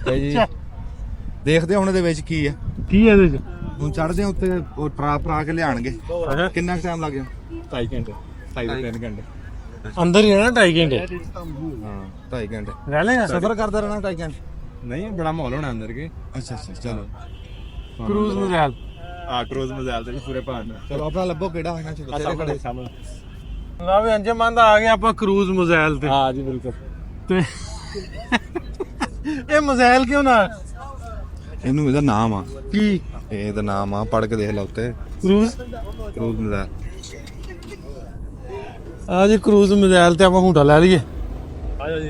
ਤੇ ਜੀ ਦੇਖਦੇ ਹੁਣ ਇਹਦੇ ਵਿੱਚ ਕੀ ਹੈ। ਕੀ ਹੈ ਇਹਦੇ ਚ? ਹੁਣ ਚੜਦੇ ਆ ਉੱਤੇ, ਉਹ ਟਰਾ ਕੇ ਲਿਆਣਗੇ। ਅੱਛਾ, ਕਿੰਨਾ ਟਾਈਮ ਲੱਗ ਗਿਆ? 2.5 ਘੰਟੇ 2.5 ਘੰਟੇ ਅੰਦਰ ਹੀ ਰਹਿਣਾ 2.5 ਘੰਟੇ। ਹਾਂ 2.5 ਘੰਟੇ ਰਹਿ ਲੇਗਾ? ਸਫ਼ਰ ਕਰਦਾ ਰਹਿਣਾ 2.5 ਘੰਟੇ। ਨਹੀਂ ਬੜਾ ਮਾਹੌਲ ਹੋਣਾ ਅੰਦਰ ਕੇ। ਅੱਛਾ ਚਲੋ ਕਰੂਜ਼ ਮਜ਼ਾਇਲ। ਕਰੂਜ਼ ਮਜ਼ਾਲ ਤੇ ਵੀ ਪੂਰੇ ਭਾਣ ਚਲੋ ਆਪਣਾ ਲੱਭੋ ਕਿਹੜਾ ਇਹਨਾਂ ਚ ਤੇਰੇ ਕੋਲ। ਨਾ ਵੀ ਅੰਜਮਾਨ ਦਾ ਆ ਗਿਆ ਆਪਾਂ ਕਰੂਜ਼ ਮਜ਼ਾਇਲ ਤੇ। ਹਾਂ ਜੀ ਬਿਲਕੁਲ। ਤੇ ਇਹ ਮਜ਼ਾਇਲ ਕਿਉਂ ਨਾ? ਇਹਨੂੰ ਇਹਦਾ ਨਾਮ ਆ, ਕੀ ਇਹਦਾ ਨਾਮ ਆ, ਪੜ੍ਹ ਕੇ ਦੇਖ ਲਓ ਉੱਤੇ, ਕਰੂਜ਼? ਕਰੂਜ਼ ਮਜ਼ਾਇਲ। ਆ ਜੀ ਕਰੂਜ਼ ਮਜ਼ਾਇਲ ਤੇ ਆਪਾਂ ਹੂਟਾ ਲੈ ਲਈਏ। ਆ ਜਾ ਜੀ।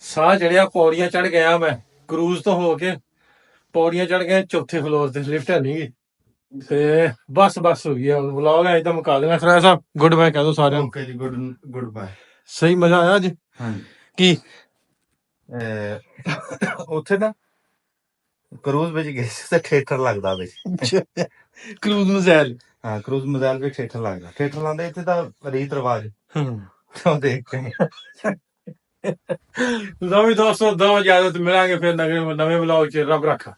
ਸਾਹ ਚੜਿਆ, ਪੌੜੀਆਂ ਚੜ ਗਿਆ ਮੈਂ ਕਰੂਜ਼ ਤੋਂ ਹੋ ਕੇ। ਪੌੜੀਆਂ ਚੜ ਗਏ ਚੌਥੇ ਫਲੋਰ ਤੇ, ਲਿਫਟ ਹੈ ਨਹੀਂ ਤੇ ਬਸ ਹੋ ਗਈ। ਹੁਣ ਵਲੌਗ ਐ ਤਾਂ ਮੁਕਾ ਦੇਣਾ। ਸਰਾਇਆ ਸਾਹਿਬ ਗੁੱਡ ਬਾਏ ਕਹਿ ਦੋ ਸਾਰਿਆਂ ਨੂੰ। ਓਕੇ ਜੀ, ਗੁੱਡ ਬਾਏ। ਸਹੀ ਮਜ਼ਾ ਆਇਆ ਅੱਜ? ਹਾਂਜੀ। ਕੀ ਉੱਥੇ ਨਾ ਕਰੂਜ਼ ਵਿੱਚ ਗਏ ਸੀ ਤੇ ਥੀਏਟਰ ਲੱਗਦਾ ਵਿੱਚ। ਕਰੂਜ਼ ਮਜ਼ਾਇਲ? ਹਾਂ, ਕਰੂਜ਼ ਮਜ਼ਾਇਲ ਵਿੱਚ ਥੀਏਟਰ ਲੱਗਦਾ। ਥੀਏਟਰ ਲਾਉਂਦੇ ਇੱਥੇ ਤਾਂ ਰੀਤ ਰਿਵਾਜ ਉਹ ਦੇਖਦੇ ਨੇ। ਲਓ ਵੀ ਦੋਸਤੋ, ਦੋ ਇਜਾਜ਼ਤ, ਮਿਲਾਂਗੇ ਫਿਰ ਨਵੇਂ ਵਲੌਗ ਚ। ਰੱਬ ਰੱਖਾ।